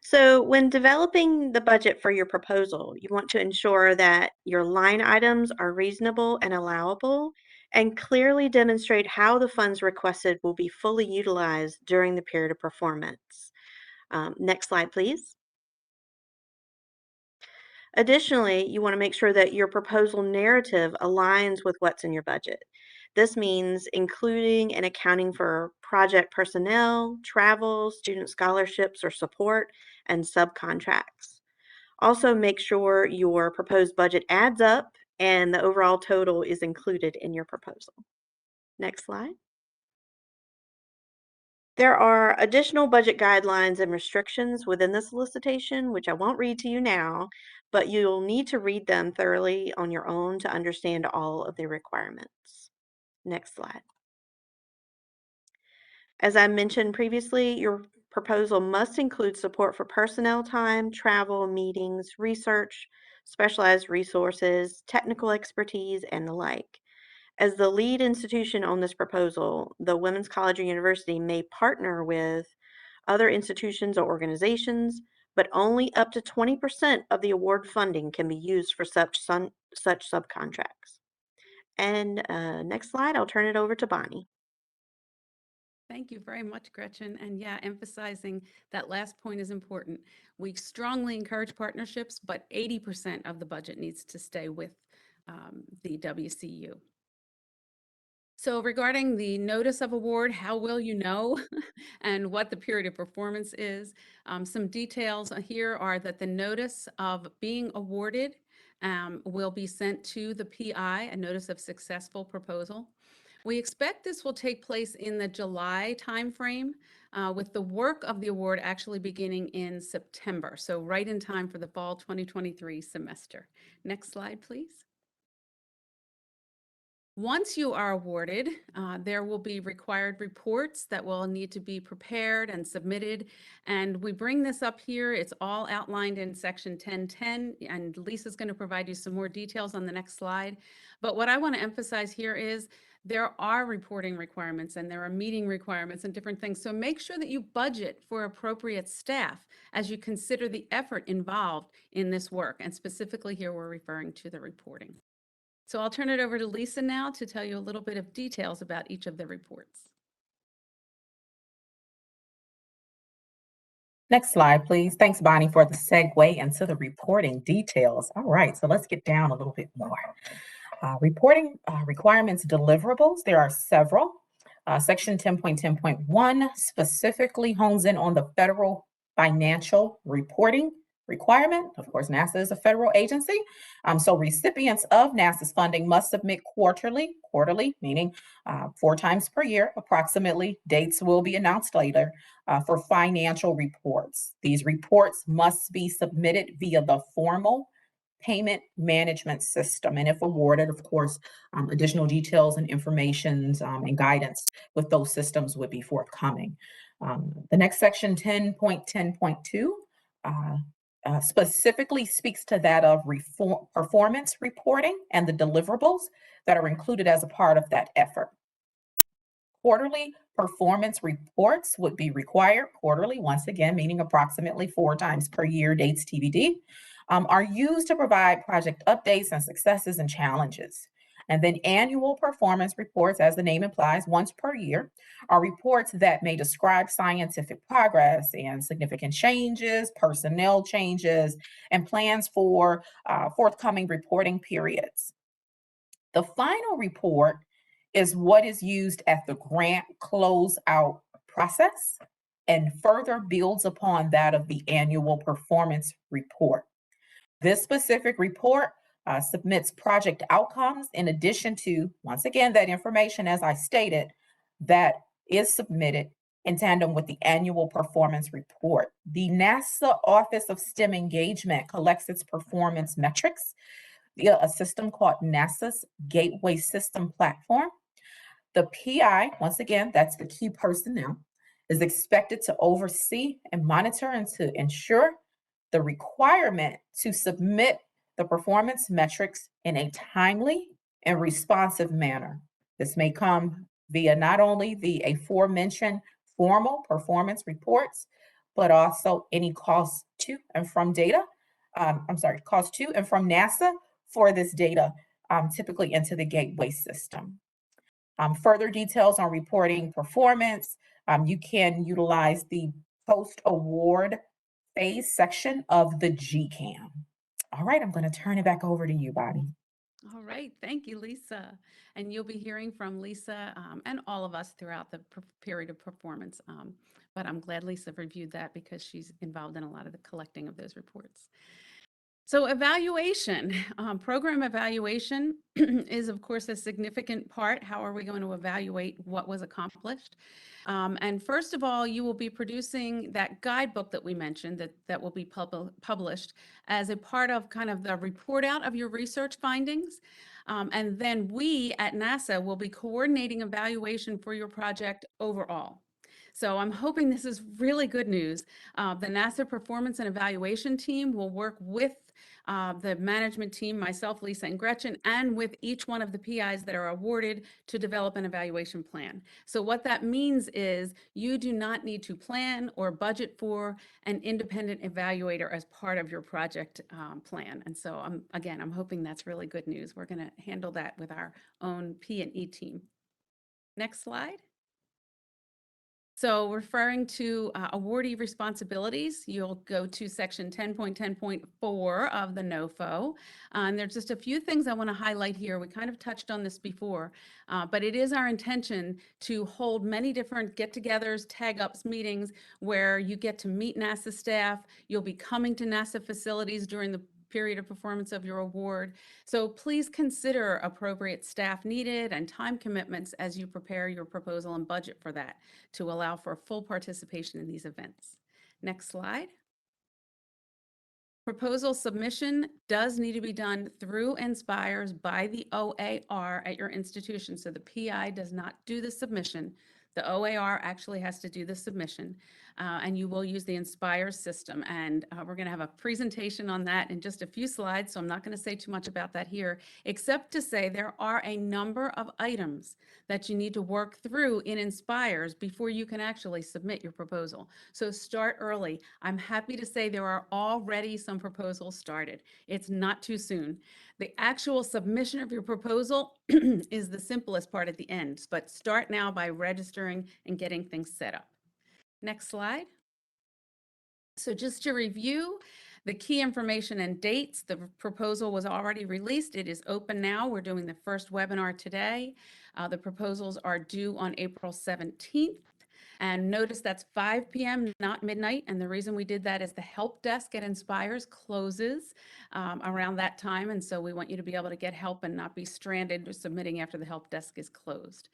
So when developing the budget for your proposal, you want to ensure that your line items are reasonable and allowable and clearly demonstrate how the funds requested will be fully utilized during the period of performance. Next slide, please. Additionally, you want to make sure that your proposal narrative aligns with what's in your budget. This means including and accounting for project personnel, travel, student scholarships or support, and subcontracts. Also, make sure your proposed budget adds up and the overall total is included in your proposal. Next slide. There are additional budget guidelines and restrictions within the solicitation, which I won't read to you now, but you'll need to read them thoroughly on your own to understand all of the requirements. Next slide. As I mentioned previously, your proposal must include support for personnel time, travel, meetings, research, specialized resources, technical expertise, and the like. As the lead institution on this proposal, the Women's College or University may partner with other institutions or organizations, but only up to 20% of the award funding can be used for such subcontracts. And next slide, I'll turn it over to Bonnie. Thank you very much, Gretchen. And yeah, emphasizing that last point is important. We strongly encourage partnerships, but 80% of the budget needs to stay with the WCU. So regarding the notice of award, how will you know and what the period of performance is? Some details here are that the notice of being awarded will be sent to the PI, a notice of successful proposal. We expect this will take place in the July timeframe, with the work of the award actually beginning in September. So right in time for the fall 2023 semester. Next slide, please. Once you are awarded, there will be required reports that will need to be prepared and submitted. And we bring this up here. It's all outlined in section 1010, and Lisa's going to provide you some more details on the next slide. But what I want to emphasize here is there are reporting requirements and there are meeting requirements and different things. So make sure that you budget for appropriate staff as you consider the effort involved in this work. And specifically here, we're referring to the reporting. So I'll turn it over to Lisa now to tell you a little bit of details about each of the reports. Next slide, please. Thanks, Bonnie, for the segue into the reporting details. All right, so let's get down a little bit more. Reporting requirements deliverables, there are several. Section 10.10.1 specifically hones in on the federal financial reporting requirement. Of course, NASA is a federal agency. So recipients of NASA's funding must submit quarterly meaning 4 times per year, approximately. Dates will be announced later for financial reports. These reports must be submitted via the formal payment management system. And if awarded, of course, additional details and informations and guidance with those systems would be forthcoming. The next section, 10.10.2, specifically speaks to that of performance reporting and the deliverables that are included as a part of that effort. Quarterly performance reports would be required quarterly, once again, meaning approximately 4 times per year, dates TBD, are used to provide project updates and successes and challenges. And then annual performance reports, as the name implies, once per year, are reports that may describe scientific progress and significant changes, personnel changes, and plans for forthcoming reporting periods. The final report is what is used at the grant closeout process and further builds upon that of the annual performance report. This specific report submits project outcomes in addition to, once again, that information, as I stated, that is submitted in tandem with the annual performance report. The NASA Office of STEM Engagement collects its performance metrics via a system called NASA's Gateway System Platform. The PI, once again, that's the key personnel, is expected to oversee and monitor and to ensure the requirement to submit the performance metrics in a timely and responsive manner. This may come via not only the aforementioned formal performance reports, but also any calls to and from calls to and from NASA for this data, typically into the gateway system. Further details on reporting performance, you can utilize the post-award phase section of the GCAM. All right, I'm going to turn it back over to you, Bonnie. All right, thank you, Lisa. And you'll be hearing from Lisa and all of us throughout the period of performance. But I'm glad Lisa reviewed that because she's involved in a lot of the collecting of those reports. So evaluation, program evaluation is of course a significant part. How are we going to evaluate what was accomplished? And first of all, you will be producing that guidebook that we mentioned that will be published as a part of kind of the report out of your research findings. And then we at NASA will be coordinating evaluation for your project overall. So I'm hoping this is really good news. The NASA Performance and Evaluation Team will work with the management team, myself, Lisa, and Gretchen, and with each one of the PIs that are awarded to develop an evaluation plan. So what that means is you do not need to plan or budget for an independent evaluator as part of your project plan. And so I'm hoping that's really good news. We're going to handle that with our own P&E team. Next slide. So referring to awardee responsibilities, you'll go to section 10.10.4 of the NOFO. And there's just a few things I want to highlight here. We kind of touched on this before, but it is our intention to hold many different get-togethers, tag-ups meetings where you get to meet NASA staff. You'll be coming to NASA facilities during the period of performance of your award. So please consider appropriate staff needed and time commitments as you prepare your proposal and budget for that to allow for full participation in these events. Next slide. Proposal submission does need to be done through Inspires by the OAR at your institution. So the PI does not do the submission. The OAR actually has to do the submission, and you will use the Inspire system. And we're going to have a presentation on that in just a few slides, so I'm not going to say too much about that here, except to say there are a number of items that you need to work through in Inspires before you can actually submit your proposal. So start early. I'm happy to say there are already some proposals started. It's not too soon. The actual submission of your proposal is the simplest part at the end, but start now by registering and getting things set up. Next slide. So just to review the key information and dates, the proposal was already released. It is open now. We're doing the first webinar today. The proposals are due on April 17th. And notice that's 5 p.m., not midnight. And the reason we did that is the help desk at Inspires closes around that time. And so we want you to be able to get help and not be stranded submitting after the help desk is closed.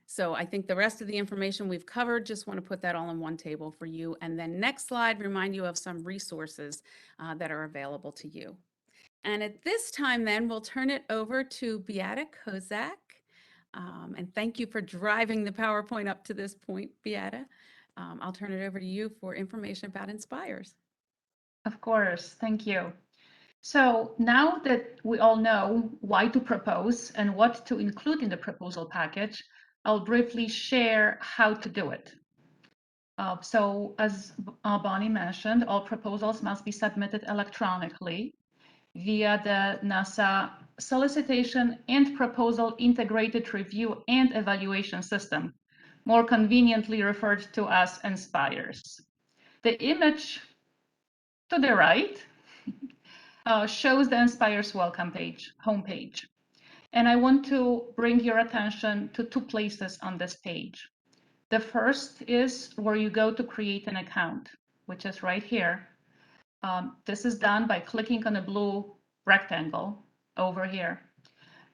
So I think the rest of the information we've covered, just want to put that all on one table for you. And then next slide, remind you of some resources that are available to you. And at this time, then, we'll turn it over to Beata Kozak. And thank you for driving the PowerPoint up to this point, Beata. I'll turn it over to you for information about Inspires. Of course, thank you. So now that we all know why to propose and what to include in the proposal package, I'll briefly share how to do it. So as Bonnie mentioned, all proposals must be submitted electronically via the NASA Solicitation and Proposal Integrated Review and Evaluation System, more conveniently referred to as Inspires. The image to the right shows the Inspires welcome page, homepage. And I want to bring your attention to two places on this page. The first is where you go to create an account, which is right here. This is done by clicking on the blue rectangle over here.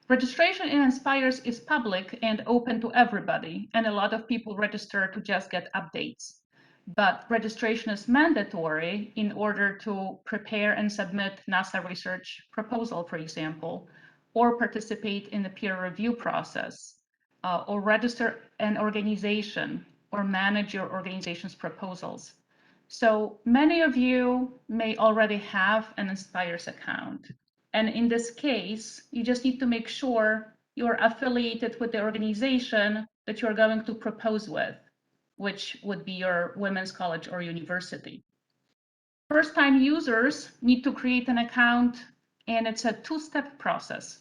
Registration in Inspires is public and open to everybody, and a lot of people register to just get updates. But registration is mandatory in order to prepare and submit NASA research proposal, for example, or participate in the peer review process, or register an organization or manage your organization's proposals. So many of you may already have an Inspires account. And in this case, you just need to make sure you're affiliated with the organization that you're going to propose with, which would be your women's college or university. First-time users need to create an account, and it's a two-step process.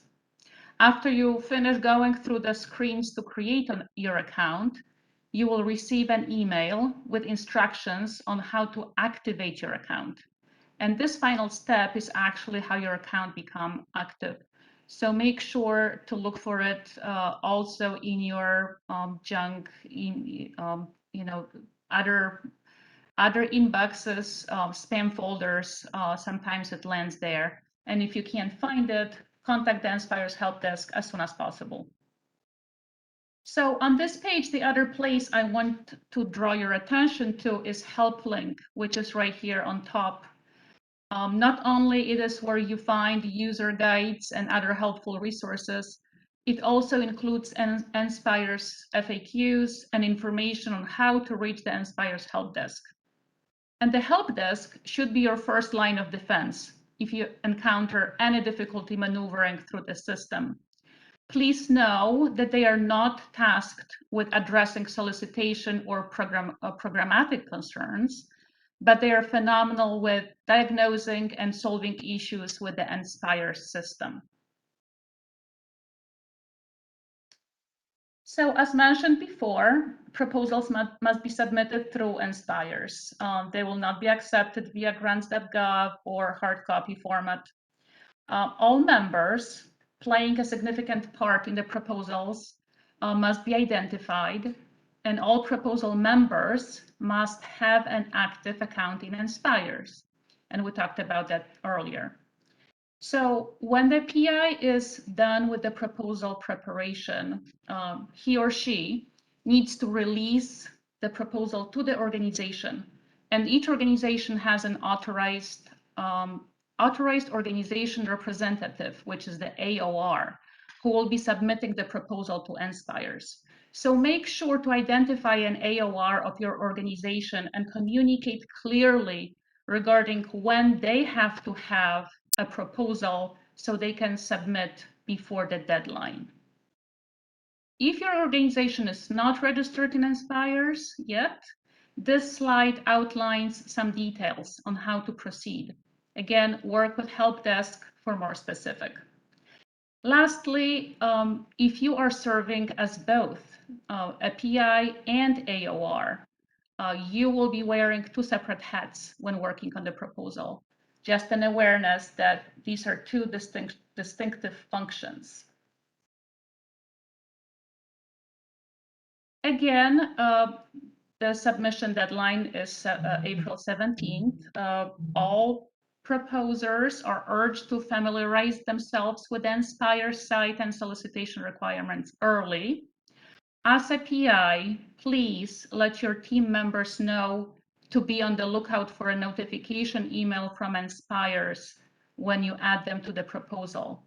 After you finish going through the screens to create your account, you will receive an email with instructions on how to activate your account. And this final step is actually how your account becomes active. So make sure to look for it also in your junk, other inboxes, spam folders. Sometimes it lands there. And if you can't find it, contact the Inspires help desk as soon as possible. So on this page, the other place I want to draw your attention to is Help link, which is right here on top. Not only it is where you find user guides and other helpful resources, it also includes Inspires FAQs and information on how to reach the Inspires help desk. And the help desk should be your first line of defense if you encounter any difficulty maneuvering through the system. Please know that they are not tasked with addressing solicitation or programmatic concerns, but they are phenomenal with diagnosing and solving issues with the Inspires system. So as mentioned before, proposals must be submitted through Inspires. They will not be accepted via grants.gov or hard copy format. All members playing a significant part in the proposals must be identified, and all proposal members must have an active account in Inspires. And we talked about that earlier. So when the PI is done with the proposal preparation, he or she needs to release the proposal to the organization. And each organization has an authorized organization representative, which is the AOR, who will be submitting the proposal to Inspires. So make sure to identify an AOR of your organization and communicate clearly regarding when they have to have a proposal so they can submit before the deadline. If your organization is not registered in Inspires yet, this slide outlines some details on how to proceed. Again, work with help desk for more specific. Lastly, if you are serving as both a PI and AOR, you will be wearing two separate hats when working on the proposal. Just an awareness that these are two distinctive functions. Again, the submission deadline is April 17th. All proposers are urged to familiarize themselves with the Inspires site and solicitation requirements early. As a PI, please let your team members know to be on the lookout for a notification email from Inspires when you add them to the proposal.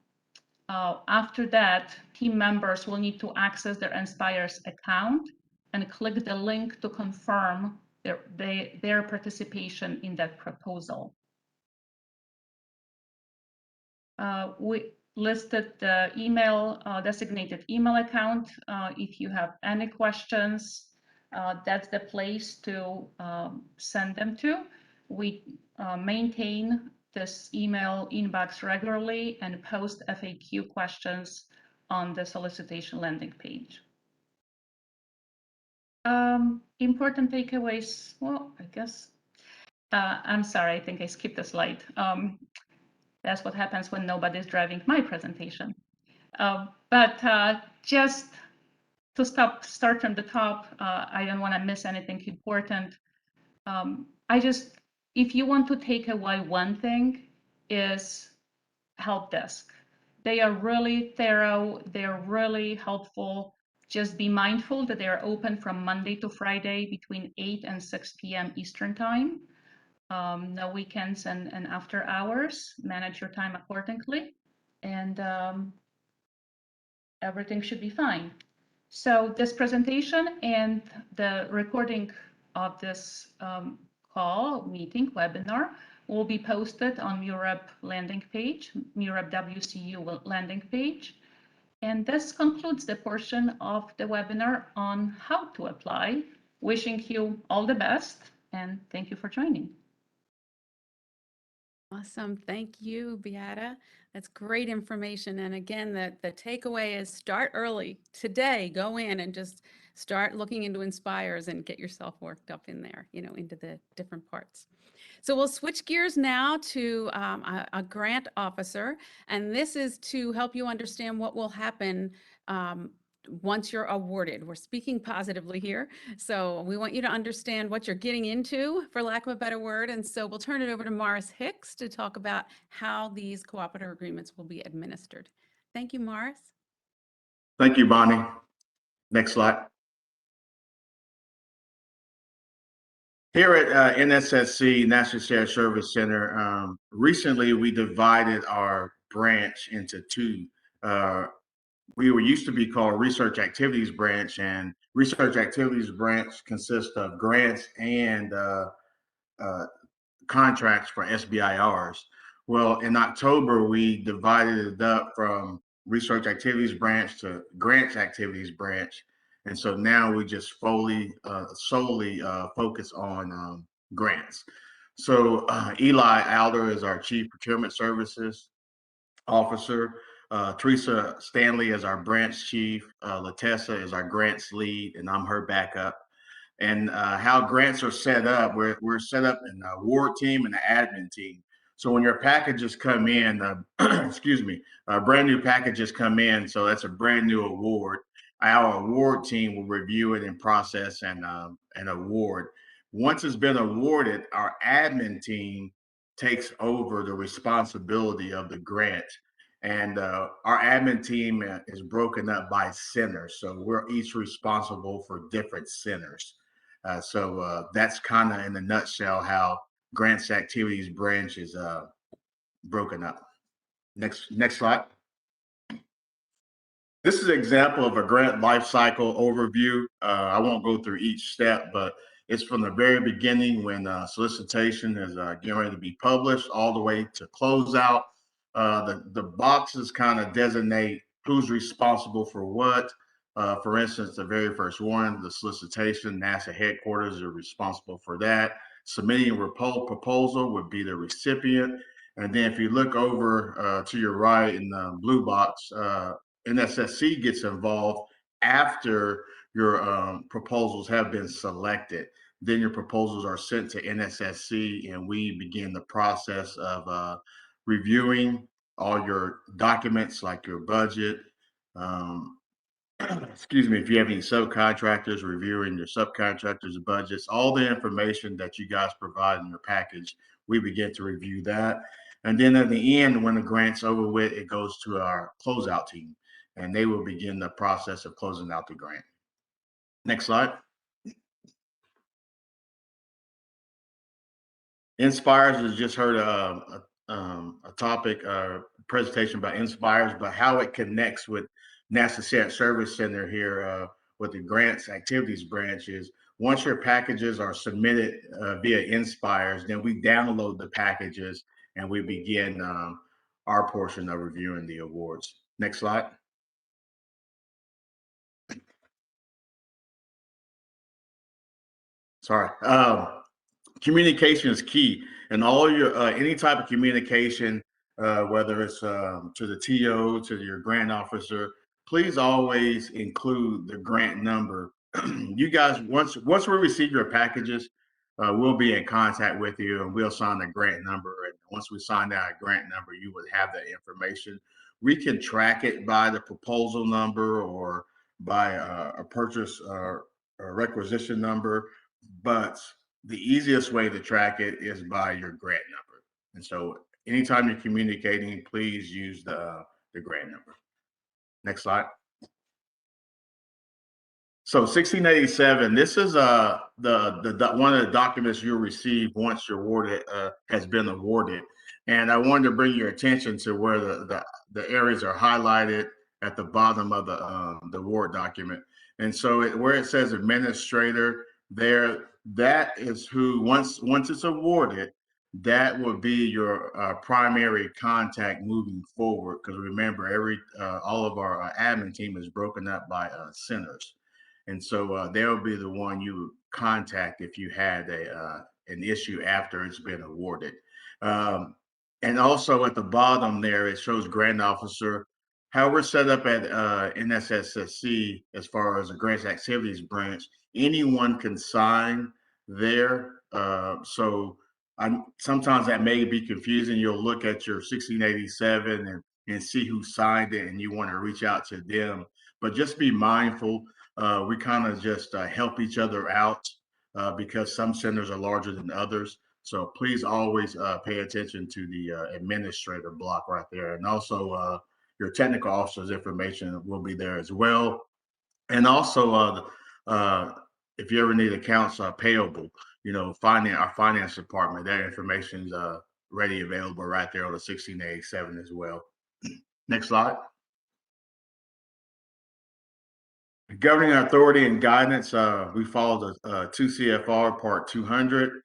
After that, team members will need to access their Inspires account and click the link to confirm their participation in that proposal. We listed the designated email account. If you have any questions, that's the place to send them to. We maintain this email inbox regularly and post FAQ questions on the solicitation landing page. Important takeaways. Well, I guess, I'm sorry, I think I skipped a slide. That's what happens when nobody's driving my presentation. But just to start from the top, I don't want to miss anything important. If you want to take away one thing, is help desk. They are really thorough. They're really helpful. Just be mindful that they are open from Monday to Friday between 8 and 6 p.m. Eastern time. No weekends and after hours. Manage your time accordingly, and everything should be fine. So this presentation and the recording of this meeting, webinar, will be posted on MUREP landing page, MUREP WCU landing page. And this concludes the portion of the webinar on how to apply. Wishing you all the best, and thank you for joining. Awesome. Thank you, Beata. That's great information. And again, the takeaway is start early today. Go in and just start looking into Inspires and get yourself worked up in there, into the different parts. So we'll switch gears now to a grant officer, and this is to help you understand what will happen once you're awarded. We're speaking positively here. So we want you to understand what you're getting into, for lack of a better word. And so we'll turn it over to Morris Hicks to talk about how these cooperative agreements will be administered. Thank you, Morris. Thank you, Bonnie. Next slide. Here at NSSC, National Shared Service Center, recently we divided our branch into two. We were used to be called Research Activities Branch, and Research Activities Branch consists of grants and contracts for SBIRs. Well, in October, we divided it up from Research Activities Branch to Grants Activities Branch. And so now we just solely focus on grants. So Eli Alder is our Chief Procurement Services Officer. Teresa Stanley is our branch chief. Latessa is our grants lead, and I'm her backup. And how grants are set up, we're set up in a award team and an admin team. So when your packages come in, excuse me, brand new packages come in, so that's a brand new award. Our award team will review it and process and award. Once it's been awarded, our admin team takes over the responsibility of the grant. And our admin team is broken up by centers. So we're each responsible for different centers. So that's kind of in a nutshell how grants activities branch is broken up. Next slide. This is an example of a grant life cycle overview. I won't go through each step, but it's from the very beginning when solicitation is getting ready to be published all the way to closeout. The boxes kind of designate who's responsible for what. For instance, the very first one, the solicitation, NASA headquarters are responsible for that. Submitting a proposal would be the recipient. And then if you look over to your right in the blue box, NSSC gets involved after your proposals have been selected. Then your proposals are sent to NSSC, and we begin the process of reviewing all your documents like your budget. Excuse me, if you have any subcontractors, reviewing your subcontractors' budgets, all the information that you guys provide in your package, we begin to review that. And then at the end, when the grant's over with, it goes to our closeout team, and they will begin the process of closing out the grant. Next slide. Inspires has just heard a topic presentation about Inspires, but how it connects with NASA Shared Service Center here with the grants activities branch is once your packages are submitted via Inspires, then we download the packages and we begin our portion of reviewing the awards. Next slide. Sorry. Communication is key, and all your any type of communication, whether it's to the TO, to your grant officer, please always include the grant number. You guys, once we receive your packages, we'll be in contact with you, and we'll sign the grant number. And once we sign that grant number, you would have that information. We can track it by the proposal number or by a purchase or a requisition number, but the easiest way to track it is by your grant number. And so anytime you're communicating, please use the grant number. Next slide. So 1687, this is the one of the documents you'll receive once your award has been awarded. And I wanted to bring your attention to where the areas are highlighted at the bottom of the award document. And so where it says administrator there, that is who, once it's awarded, that will be your primary contact moving forward. Because remember, all of our admin team is broken up by centers. And so they'll be the one you contact if you had an issue after it's been awarded. And also at the bottom there, it shows grant officer. How we're set up at NSSSC as far as the grants activities branch, anyone can sign there. Sometimes that may be confusing. You'll look at your 1687 and see who signed it, and you want to reach out to them. But just be mindful. We kind of just help each other out because some centers are larger than others. So please always pay attention to the administrator block right there. And also your technical officer's information will be there as well. And also if you ever need accounts payable, our finance department, that information is ready, available right there on the 1687 as well. Next slide. Governing authority and guidance, we follow the 2 CFR Part 200,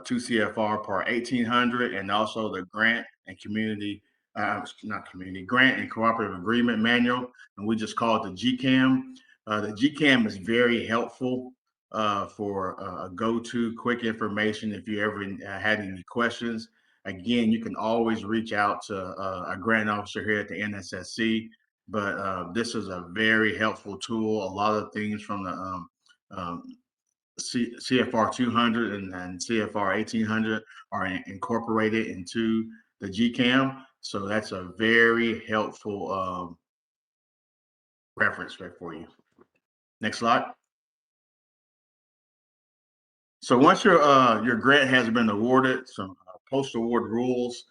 2 CFR Part 1800, and also the grant and grant and cooperative agreement manual, and we just call it the GCAM. The GCAM is very helpful for a go-to quick information if you ever had any questions. Again, you can always reach out to a grant officer here at the NSSC. But this is a very helpful tool. A lot of things from the CFR 200 and CFR 1800 are incorporated into the GCAM. So that's a very helpful reference for you. Next slide. So once your grant has been awarded, some post-award rules.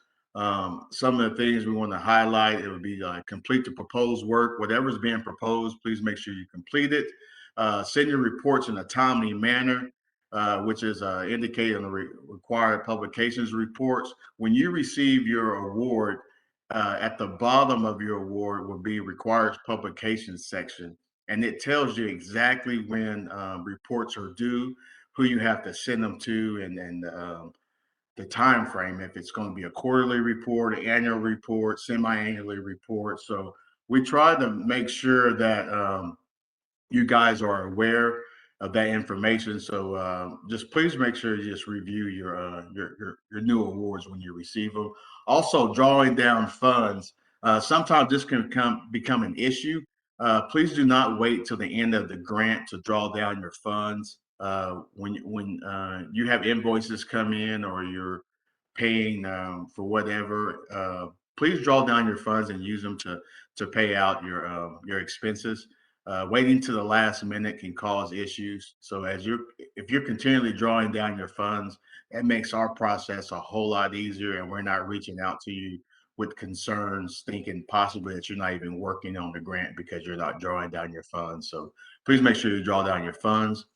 Some of the things we want to highlight, it would be complete the proposed work. Whatever's being proposed, please make sure you complete it. Send your reports in a timely manner, which is indicated in the required publications reports. When you receive your award, at the bottom of your award will be required publications section. And it tells you exactly when reports are due, who you have to send them to, and the time frame, if it's going to be a quarterly report, an annual report, semi-annually report. So we try to make sure that you guys are aware of that information. So just please make sure you just review your new awards when you receive them. Also, drawing down funds. Sometimes this can become an issue. Please do not wait till the end of the grant to draw down your funds. When you have invoices come in or you're paying for whatever, please draw down your funds and use them to pay out your expenses. Waiting to the last minute can cause issues. So if you're continually drawing down your funds, it makes our process a whole lot easier, and we're not reaching out to you with concerns, thinking possibly that you're not even working on the grant because you're not drawing down your funds. So please make sure you draw down your funds.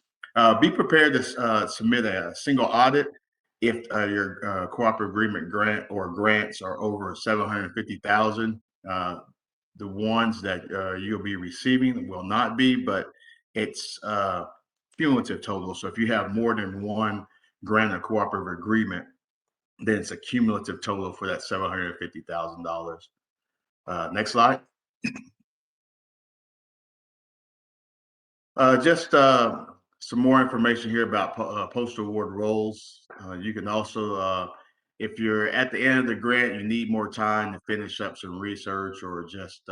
Be prepared to submit a single audit if your cooperative agreement grant or grants are over 750,000, the ones that you'll be receiving will not be, but it's cumulative total. So if you have more than one grant or cooperative agreement, then it's a cumulative total for that $750,000. Next slide. Just some more information here about post-award roles. You can also, if you're at the end of the grant, you need more time to finish up some research, or just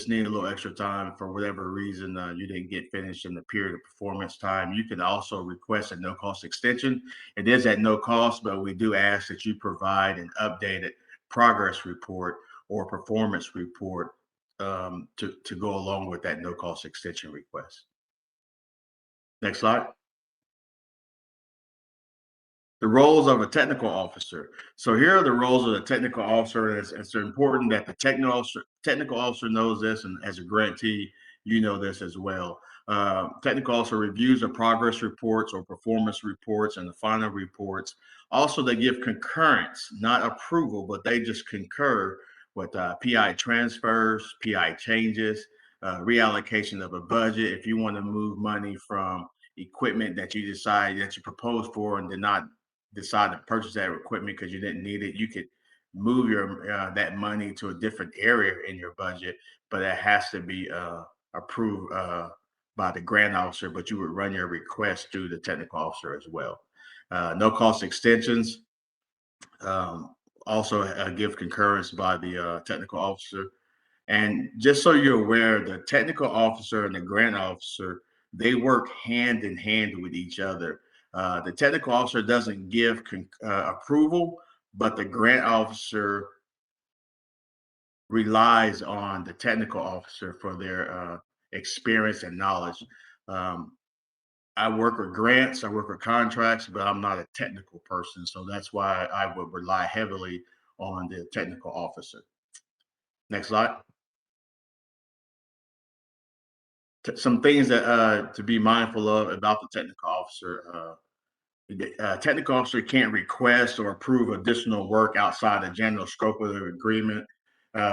need a little extra time for whatever reason you didn't get finished in the period of performance time. You can also request a no-cost extension. It is at no cost, but we do ask that you provide an updated progress report or performance report to go along with that no-cost extension request. Next slide. The roles of a technical officer. So here are the roles of the technical officer. It's important that the technical officer knows this, and as a grantee, you know this as well. Technical officer reviews the progress reports or performance reports and the final reports. Also, they give concurrence, not approval, but they just concur with PI transfers, PI changes, reallocation of a budget. If you want to move money from equipment that you decide that you proposed for and did not decide to purchase that equipment because you didn't need it, you could move your that money to a different area in your budget, but that has to be approved by the grant officer. But you would run your request through the technical officer as well. No cost extensions also give concurrence by the technical officer. And just so you're aware, the technical officer and the grant officer, they work hand in hand with each other. The technical officer doesn't give approval, but the grant officer relies on the technical officer for their experience and knowledge. I work with grants, I work with contracts, but I'm not a technical person. So that's why I would rely heavily on the technical officer. Next slide. Some things that to be mindful of about the technical officer. Technical officer can't request or approve additional work outside the general scope of the agreement.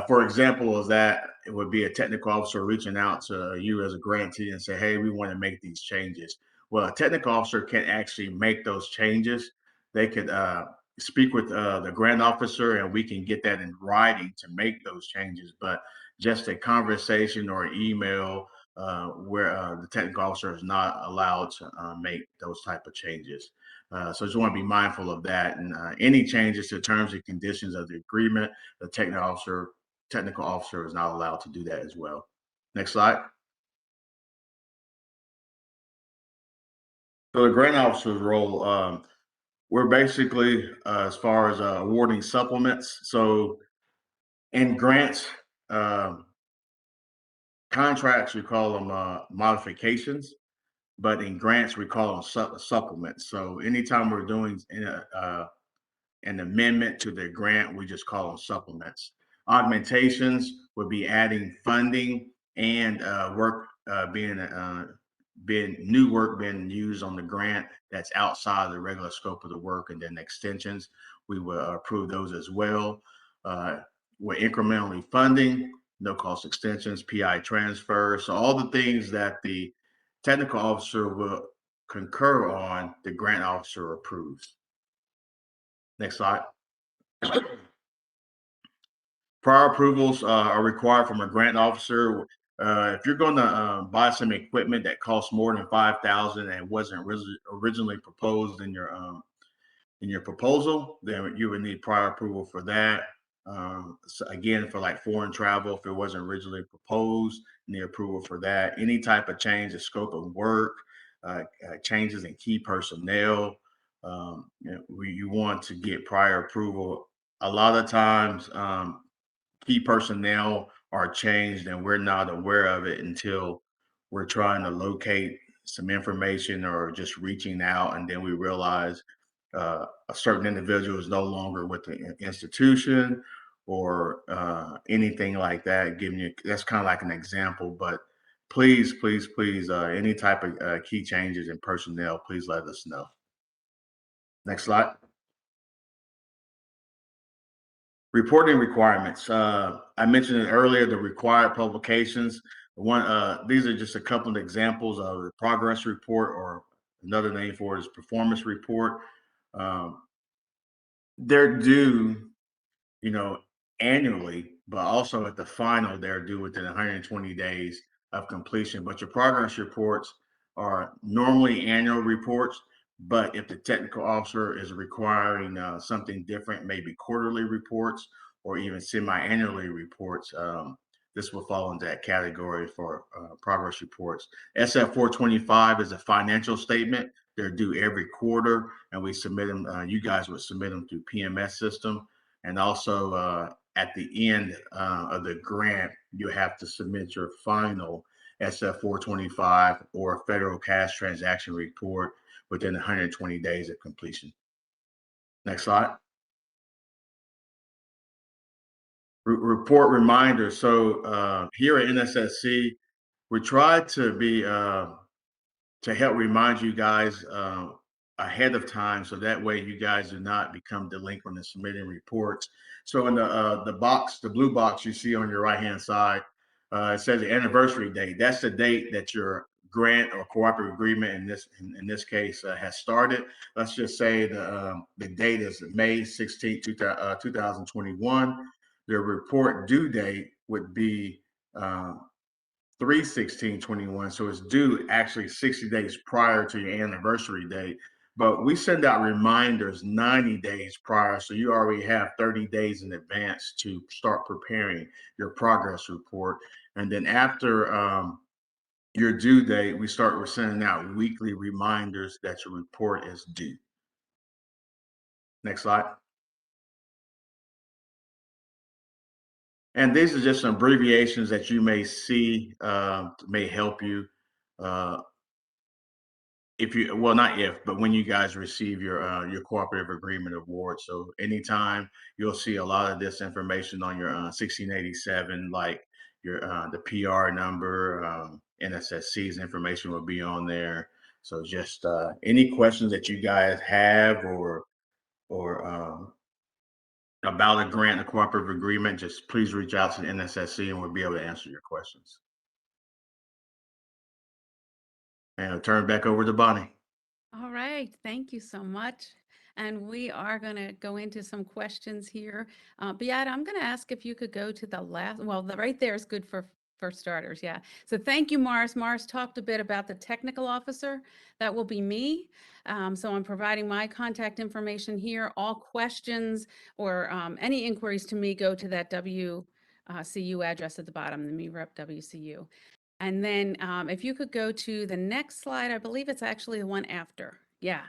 For example, of that, it would be a technical officer reaching out to you as a grantee and say, hey, we want to make these changes. Well, a technical officer can't actually make those changes. They could speak with the grant officer and we can get that in writing to make those changes. But just a conversation or email where the technical officer is not allowed to make those type of changes. So just want to be mindful of that. And any changes to terms and conditions of the agreement, the technical officer is not allowed to do that as well. Next slide. So the grant officer's role, we're basically, as far as awarding supplements. So in grants, contracts, we call them modifications, but in grants, we call them supplements. So anytime we're doing an amendment to the grant, we just call them supplements. Augmentations would be adding funding and work being new work being used on the grant that's outside the regular scope of the work. And then extensions, we will approve those as well. We're incrementally funding, no cost extensions, PI transfers. So all the things that the technical officer will concur on, the grant officer approves. Next slide. Prior approvals are required from a grant officer. If you're going to buy some equipment that costs more than $5,000 and wasn't originally proposed in your proposal, then you would need prior approval for that. So again, for like foreign travel, if it wasn't originally proposed, need approval for that. Any type of change in scope of work, changes in key personnel, you want to get prior approval. A lot of times, key personnel are changed and we're not aware of it until we're trying to locate some information or just reaching out, and then we realize a certain individual is no longer with the institution or anything like that. Giving you, that's kind of like an example, but please, any type of key changes in personnel, please let us know. Next slide. Reporting requirements. I mentioned it earlier, the required publications. These are just a couple of examples of the progress report, or another name for it is performance report. They're due, you know, annually, but also at the final, they're due within 120 days of completion. But your progress reports are normally annual reports, but if the technical officer is requiring something different, maybe quarterly reports or even semi-annually reports, this will fall into that category for progress reports. SF 425 is a financial statement. They're due every quarter, and we submit them. You guys would submit them through PMS system. And also at the end of the grant, you have to submit your final SF 425 or federal cash transaction report within 120 days of completion. Next slide. Report reminder. So here at NSSC, we try to be to help remind you guys ahead of time, so that way you guys do not become delinquent in submitting reports. So in the box, the blue box you see on your right hand side, it says the anniversary date. That's the date that your grant or cooperative agreement in this case has started. Let's just say the date is May 16th, 2021. The report due date would be 3/16/21, so it's due actually 60 days prior to your anniversary date. But we send out reminders 90 days prior, so you already have 30 days in advance to start preparing your progress report. And then after your due date, we're sending out weekly reminders that your report is due. Next slide. And these are just some abbreviations that you may see, may help you. But when you guys receive your cooperative agreement award. So anytime, you'll see a lot of this information on your 1687, like your the PR number, NSSC's information will be on there. So just any questions that you guys have or about a grant or cooperative agreement, just please reach out to the NSSC and we'll be able to answer your questions. And I'll turn it back over to Bonnie. All right, thank you so much. And we are going to go into some questions here. Beata, I'm going to ask if you could go to the last, well, right there is good for starters, yeah. So thank you, Morris. Morris talked a bit about the technical officer. That will be me. So I'm providing my contact information here. All questions or any inquiries to me go to that WCU address at the bottom, the MUREP WCU. And then if you could go to the next slide, I believe it's actually the one after. Yeah.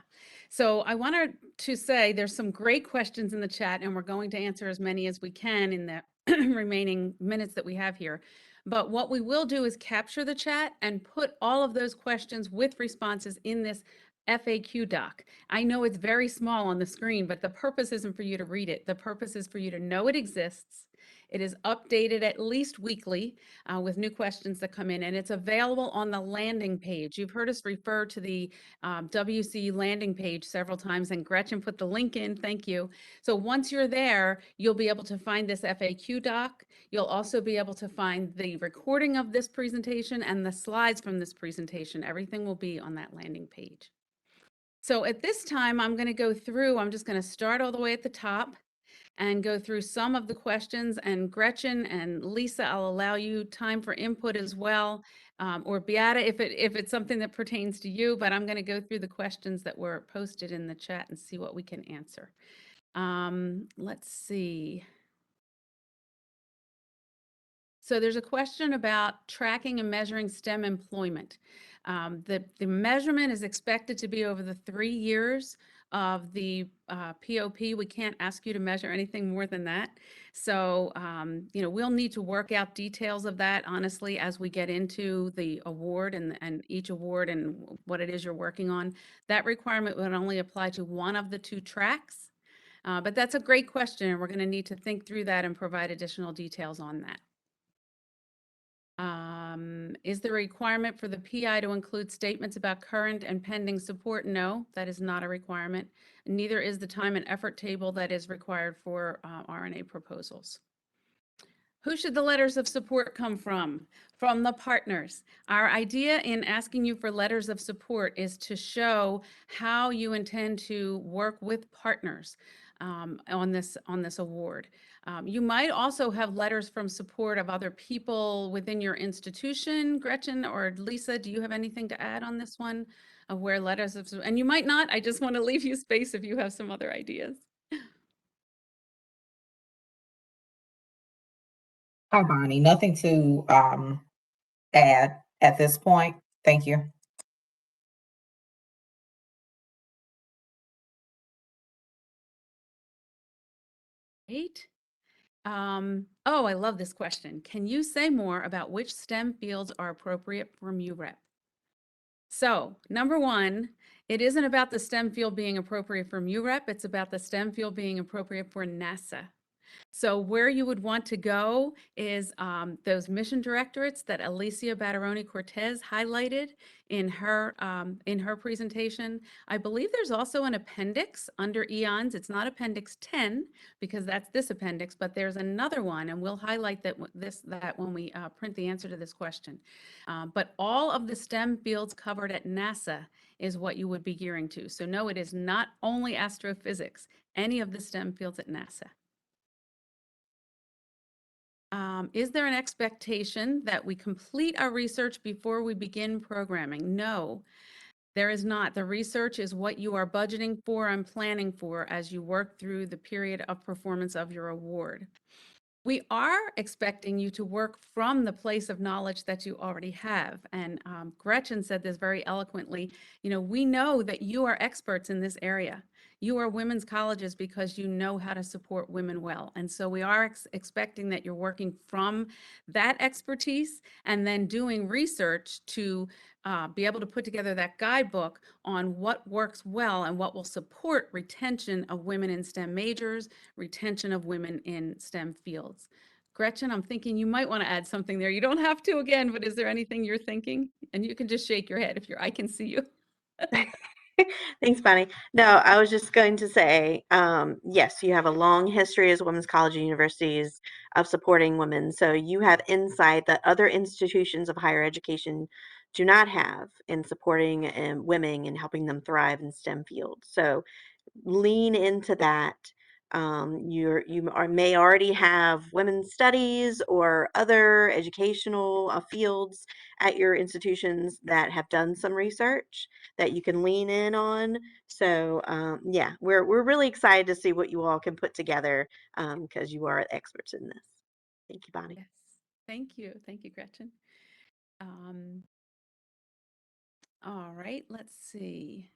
So I wanted to say there's some great questions in the chat, and we're going to answer as many as we can in the remaining minutes that we have here. But what we will do is capture the chat and put all of those questions with responses in this FAQ doc. I know it's very small on the screen, but the purpose isn't for you to read it. The purpose is for you to know it exists. It is updated at least weekly with new questions that come in, and it's available on the landing page. You've heard us refer to the WCU landing page several times, and Gretchen put the link in. Thank you. So once you're there, you'll be able to find this FAQ doc. You'll also be able to find the recording of this presentation and the slides from this presentation. Everything will be on that landing page. So at this time, I'm going to go through, I'm just going to start all the way at the top and go through some of the questions. And Gretchen and Lisa, I'll allow you time for input as well, or Beata if it's something that pertains to you, but I'm going to go through the questions that were posted in the chat and see what we can answer. Let's see. So there's a question about tracking and measuring STEM employment. The measurement is expected to be over the 3 years of the POP. We can't ask you to measure anything more than that. So, we'll need to work out details of that, honestly, as we get into the award and each award and what it is you're working on. That requirement would only apply to one of the 2 tracks. But that's a great question, and we're going to need to think through that and provide additional details on that. Is there a requirement for the PI to include statements about current and pending support? No, that is not a requirement. Neither is the time and effort table that is required for RNA proposals. Who should the letters of support come from? From the partners. Our idea in asking you for letters of support is to show how you intend to work with partners on this award. You might also have letters from support of other people within your institution. Gretchen or Lisa, do you have anything to add on this one of where letters of support? And you might not. I just want to leave you space if you have some other ideas. Hi, Bonnie. Nothing to add at this point. Thank you. Right. Oh, I love this question. Can you say more about which STEM fields are appropriate for MUREP? So, number one, it isn't about the STEM field being appropriate for MUREP, it's about the STEM field being appropriate for NASA. So where you would want to go is those mission directorates that Alicia Batteroni Cortez highlighted in her presentation. I believe there's also an appendix under EONS. It's not Appendix 10 because that's this appendix, but there's another one, and we'll highlight that when we print the answer to this question. But all of the STEM fields covered at NASA is what you would be gearing to. So no, it is not only astrophysics, any of the STEM fields at NASA. Is there an expectation that we complete our research before we begin programming? No, there is not. The research is what you are budgeting for and planning for as you work through the period of performance of your award. We are expecting you to work from the place of knowledge that you already have. And Gretchen said this very eloquently. You know, we know that you are experts in this area. You are women's colleges because you know how to support women well. And so we are expecting that you're working from that expertise and then doing research to be able to put together that guidebook on what works well and what will support retention of women in STEM majors, retention of women in STEM fields. Gretchen, I'm thinking you might want to add something there. You don't have to again, but is there anything you're thinking? And you can just shake your head if I can see you. Thanks, Bonnie. No, I was just going to say, yes, you have a long history as women's college and universities of supporting women. So you have insight that other institutions of higher education do not have in supporting women and helping them thrive in STEM fields. So lean into that. May already have women's studies or other educational fields at your institutions that have done some research that you can lean in on. So yeah, we're really excited to see what you all can put together because you are experts in this. Thank you, Bonnie. Yes, thank you, Gretchen. All right, let's see.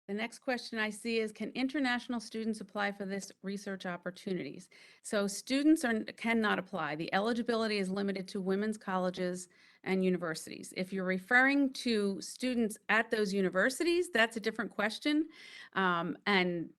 The next question I see is, can international students apply for this research opportunities? So students cannot apply. The eligibility is limited to women's colleges and universities. If you're referring to students at those universities, that's a different question. And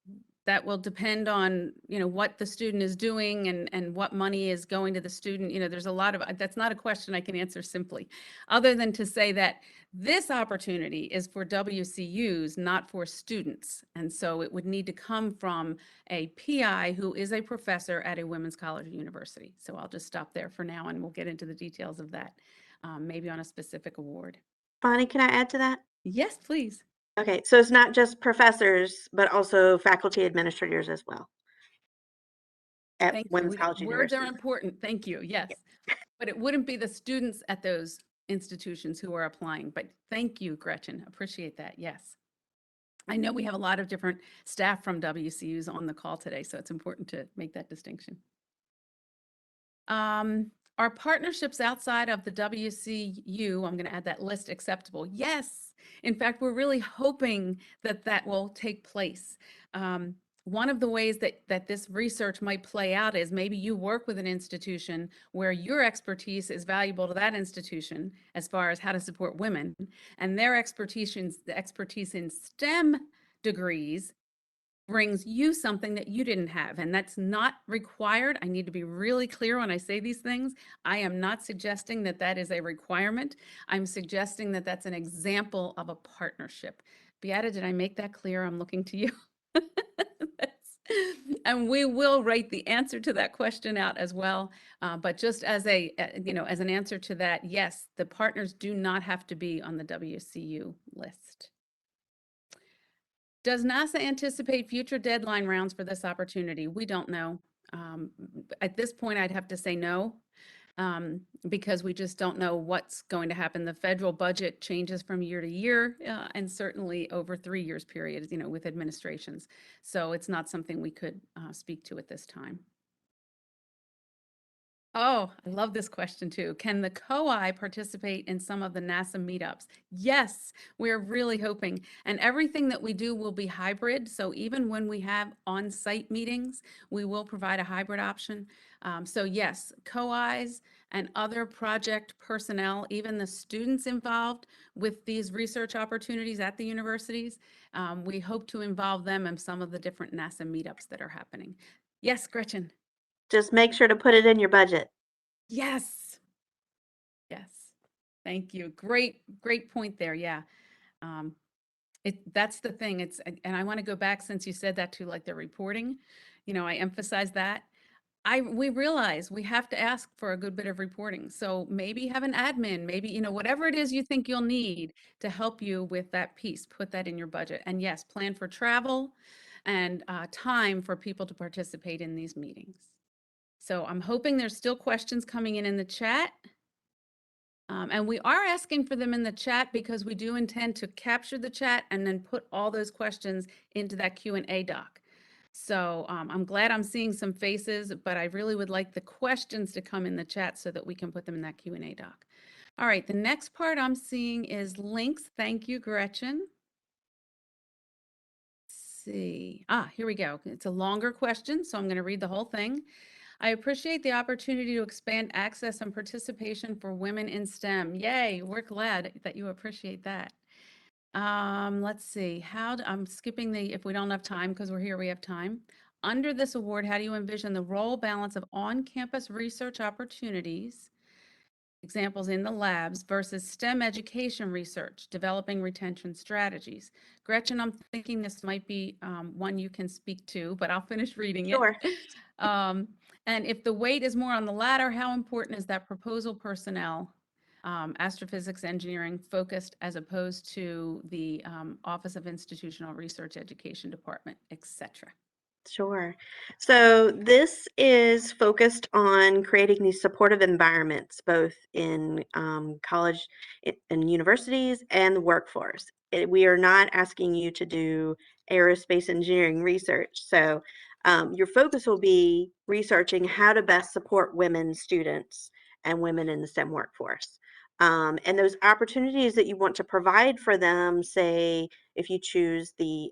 that will depend on, you know, what the student is doing and what money is going to the student. You know, there's a lot of, that's not a question I can answer simply, other than to say that this opportunity is for WCUs, not for students. And so it would need to come from a PI who is a professor at a women's college or university. So I'll just stop there for now and we'll get into the details of that, maybe on a specific award. Bonnie, can I add to that? Yes, please. Okay, so it's not just professors, but also faculty administrators as well at Thank you. women's college Words are universities. important. Thank you. Yes. But it wouldn't be the students at those institutions who are applying. But thank you, Gretchen. Appreciate that. Yes. I know we have a lot of different staff from WCUs on the call today, so it's important to make that distinction. Are partnerships outside of the WCU, I'm going to add that list, acceptable? Yes. In fact, we're really hoping that that will take place. One of the ways that this research might play out is maybe you work with an institution where your expertise is valuable to that institution as far as how to support women, and their expertise in STEM degrees brings you something that you didn't have, and that's not required. I need to be really clear when I say these things. I am not suggesting that that is a requirement. I'm suggesting that that's an example of a partnership. Beata, did I make that clear? I'm looking to you. And we will write the answer to that question out as well. But just as a, as an answer to that, yes, the partners do not have to be on the WCU list. Does NASA anticipate future deadline rounds for this opportunity? We don't know. At this point, I'd have to say no, because we just don't know what's going to happen. The federal budget changes from year to year, and certainly over 3 years periods, with administrations. So it's not something we could speak to at this time. Oh, I love this question too. Can the COI participate in some of the NASA meetups? Yes, we're really hoping. And everything that we do will be hybrid. So even when we have on-site meetings, we will provide a hybrid option. So yes, COIs and other project personnel, even the students involved with these research opportunities at the universities, we hope to involve them in some of the different NASA meetups that are happening. Yes, Gretchen. Just make sure to put it in your budget. Yes. Yes. Thank you. Great point there. Yeah. That's the thing. And I want to go back, since you said that, to like the reporting, I emphasize that. We realize we have to ask for a good bit of reporting. So maybe have an admin, maybe, whatever it is you think you'll need to help you with that piece, put that in your budget. And yes, plan for travel and time for people to participate in these meetings. So I'm hoping there's still questions coming in the chat. And we are asking for them in the chat because we do intend to capture the chat and then put all those questions into that Q&A doc. So I'm glad I'm seeing some faces, but I really would like the questions to come in the chat so that we can put them in that Q&A doc. All right, the next part I'm seeing is links. Thank you, Gretchen. Let's see. Here we go. It's a longer question, so I'm going to read the whole thing. I appreciate the opportunity to expand access and participation for women in STEM. Yay, we're glad that you appreciate that. Let's see, I'm skipping if we don't have time, because we're here, we have time. Under this award, how do you envision the role balance of on-campus research opportunities, examples in the labs, versus STEM education research, developing retention strategies? Gretchen, I'm thinking this might be one you can speak to, but I'll finish reading it. Sure. And if the weight is more on the latter, how important is that proposal personnel, astrophysics engineering focused, as opposed to the Office of Institutional Research Education Department, etc.? Sure. So this is focused on creating these supportive environments, both in college and universities and the workforce. We are not asking you to do aerospace engineering research. So your focus will be researching how to best support women students and women in the STEM workforce. And those opportunities that you want to provide for them, say, if you choose the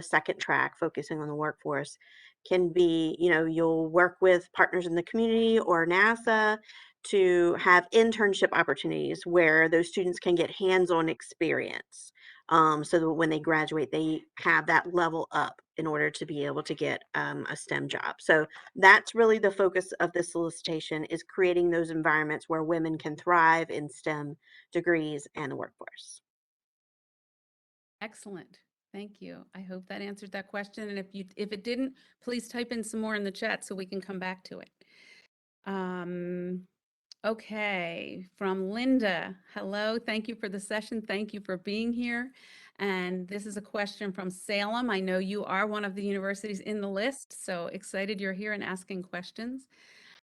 second track, focusing on the workforce, can be, you'll work with partners in the community or NASA to have internship opportunities where those students can get hands-on experience, so that when they graduate, they have that level up in order to be able to get a STEM job. So that's really the focus of this solicitation, is creating those environments where women can thrive in STEM degrees and the workforce. Excellent. Thank you. I hope that answered that question. And if it didn't, please type in some more in the chat so we can come back to it. Okay, from Linda. Hello, thank you for the session. Thank you for being here. And this is a question from Salem. I know you are one of the universities in the list, so excited you're here and asking questions.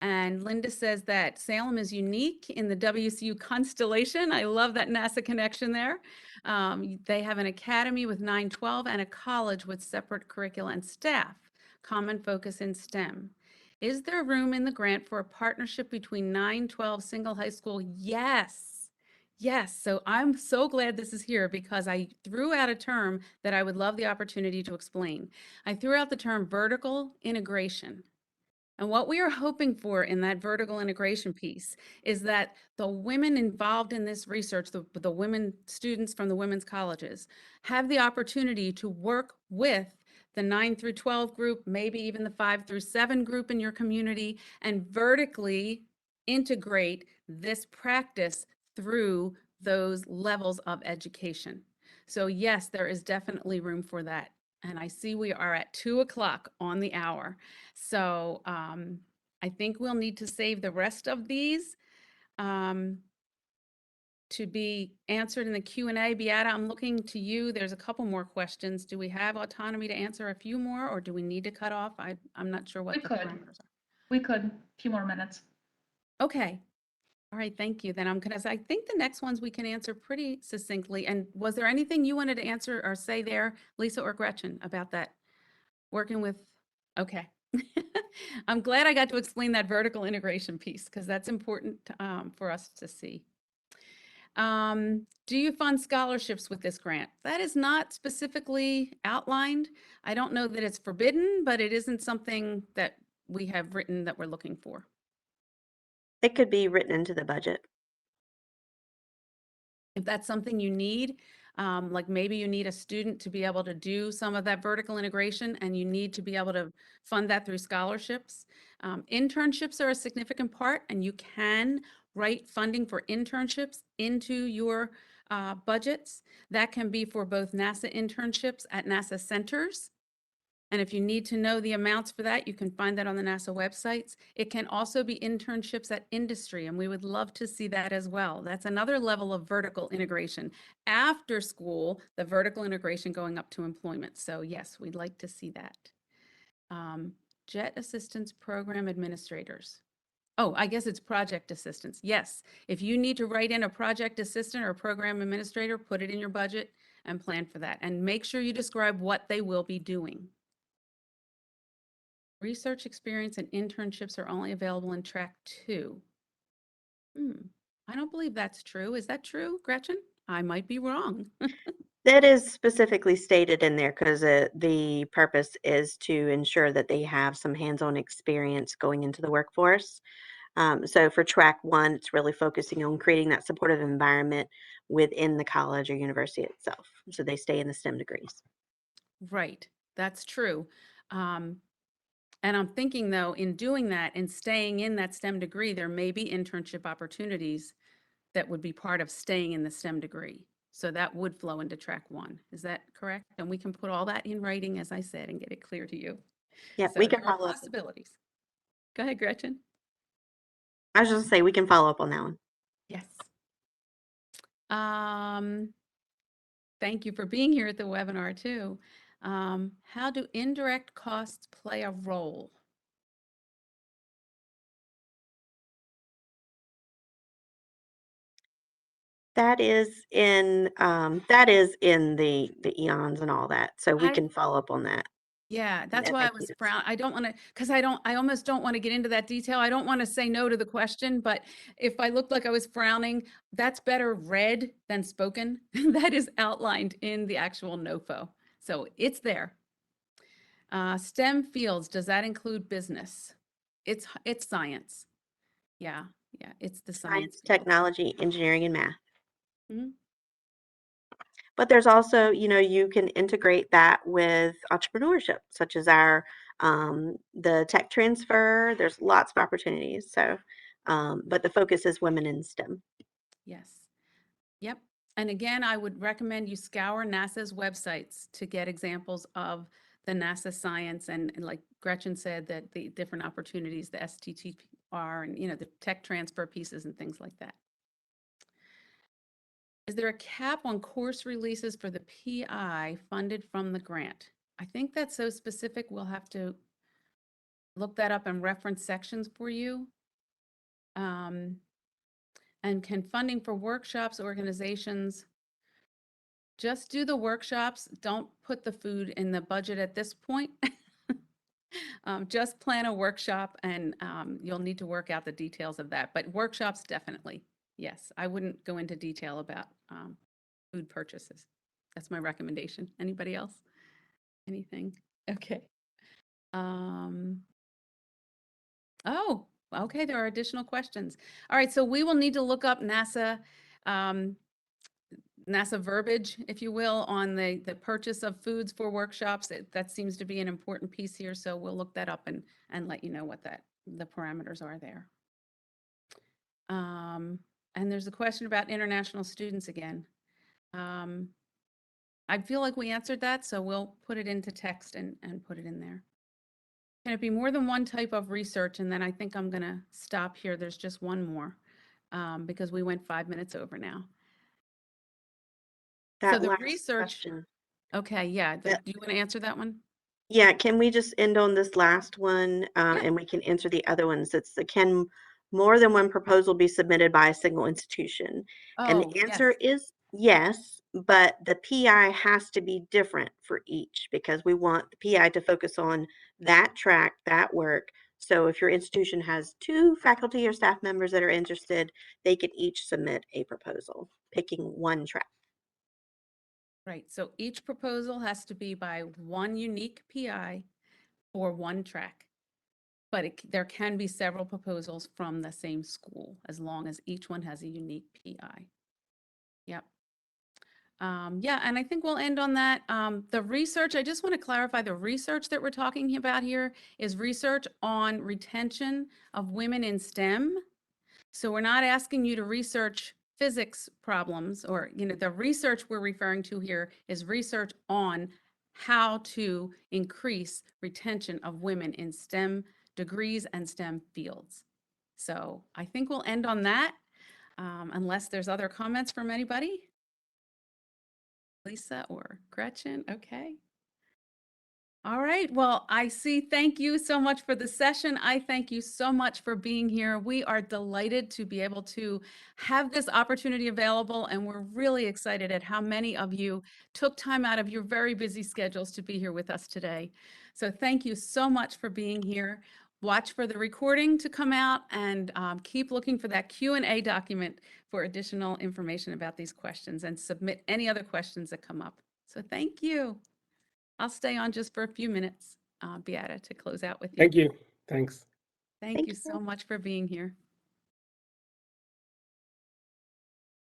And Linda says that Salem is unique in the WCU constellation. I love that NASA connection there. They have an academy with 912 and a college with separate curricula and staff, common focus in STEM. Is there room in the grant for a partnership between 912 single high school? Yes. Yes. So I'm so glad this is here, because I threw out a term that I would love the opportunity to explain. I threw out the term vertical integration. And what we are hoping for in that vertical integration piece is that the women involved in this research, the women students from the women's colleges, have the opportunity to work with the 9 through 12 group, maybe even the 5 through 7 group in your community, and vertically integrate this practice through those levels of education. So yes, there is definitely room for that. And I see we are at 2 o'clock on the hour. So I think we'll need to save the rest of these to be answered in the Q&A. Beata, I'm looking to you. There's a couple more questions. Do we have autonomy to answer a few more, or do we need to cut off? I'm not sure what We the could. parameters are. We could, a few more minutes. Okay. All right, thank you. Then I think the next ones we can answer pretty succinctly. And was there anything you wanted to answer or say there, Lisa or Gretchen, about that? Working with, okay. I'm glad I got to explain that vertical integration piece because that's important for us to see. Do you fund scholarships with this grant? That is not specifically outlined. I don't know that it's forbidden, but it isn't something that we have written that we're looking for. It could be written into the budget. If that's something you need, like maybe you need a student to be able to do some of that vertical integration and you need to be able to fund that through scholarships. Internships are a significant part and you can write funding for internships into your budgets. That can be for both NASA internships at NASA centers. And if you need to know the amounts for that, you can find that on the NASA websites. It can also be internships at industry, and we would love to see that as well. That's another level of vertical integration. After school, the vertical integration going up to employment. So yes, we'd like to see that. JET Assistance Program Administrators. Oh, I guess it's project assistants. Yes, if you need to write in a project assistant or program administrator, put it in your budget and plan for that. And make sure you describe what they will be doing. Research experience and internships are only available in track 2. I don't believe that's true. Is that true, Gretchen? I might be wrong. That is specifically stated in there because the purpose is to ensure that they have some hands-on experience going into the workforce. So for track 1, it's really focusing on creating that supportive environment within the college or university itself. So they stay in the STEM degrees. Right, that's true. And I'm thinking though, in doing that and staying in that STEM degree, there may be internship opportunities that would be part of staying in the STEM degree. So that would flow into track 1. Is that correct? And we can put all that in writing, as I said, and get it clear to you. Yeah, So we can there are follow up. possibilities. Go ahead, Gretchen. I was just gonna say we can follow up on that one. Yes. Thank you for being here at the webinar too. How do indirect costs play a role? That is in the eons and all that. So we can follow up on that. Yeah, that's That why I makes was sense. frown. I don't want to, because I almost don't want to get into that detail. I don't want to say no to the question, but if I looked like I was frowning, that's better read than spoken. That is outlined in the actual NOFO. So it's there. STEM fields, does that include business? It's science. Yeah, it's the science Science, field. technology, engineering, and math. Mhm. But there's also, you can integrate that with entrepreneurship, such as the tech transfer. There's lots of opportunities. So, but the focus is women in STEM. Yes. Yep. And again, I would recommend you scour NASA's websites to get examples of the NASA science and like Gretchen said, that the different opportunities, the STTR and, the tech transfer pieces and things like that. Is there a cap on course releases for the PI funded from the grant? I think that's so specific, we'll have to look that up and reference sections for you. And can funding for workshops, organizations, just do the workshops, don't put the food in the budget at this point. Just plan a workshop and you'll need to work out the details of that. But workshops, definitely, yes. I wouldn't go into detail about food purchases. That's my recommendation. Anybody else? Anything? Okay. Oh, okay, there are additional questions. All right, so we will need to look up NASA NASA verbiage, if you will, on the purchase of foods for workshops. That seems to be an important piece here, so we'll look that up and let you know what the parameters are there. And there's a question about international students again. I feel like we answered that, so we'll put it into text and put it in there. Can it be more than one type of research? And then I think I'm gonna stop here. There's just one more because we went 5 minutes over now. So That the last research, question. okay, yeah, do That- you want to answer that one? Yeah, can we just end on this last one Yeah. and we can answer the other ones? It's the can more than one proposal be submitted by a single institution? And Oh, the answer yes. is yes, but the PI has to be different for each because we want the PI to focus on that track, that work. So if your institution has 2 faculty or staff members that are interested, they can each submit a proposal, picking one track. Right, so each proposal has to be by one unique PI for one track. But there can be several proposals from the same school as long as each one has a unique PI. Yep. Yeah, and I think we'll end on that. The research, I just want to clarify the research that we're talking about here is research on retention of women in STEM. So we're not asking you to research physics problems or, the research we're referring to here is research on how to increase retention of women in STEM degrees and STEM fields. So I think we'll end on that, unless there's other comments from anybody. Lisa or Gretchen, okay. All right, well, I see. Thank you so much for the session. I thank you so much for being here. We are delighted to be able to have this opportunity available, and we're really excited at how many of you took time out of your very busy schedules to be here with us today. So thank you so much for being here. Watch for the recording to come out and keep looking for that Q&A document for additional information about these questions and submit any other questions that come up. So thank you. I'll stay on just for a few minutes, Beata, to close out with you. Thank you. Thanks. Thank you so much for being here.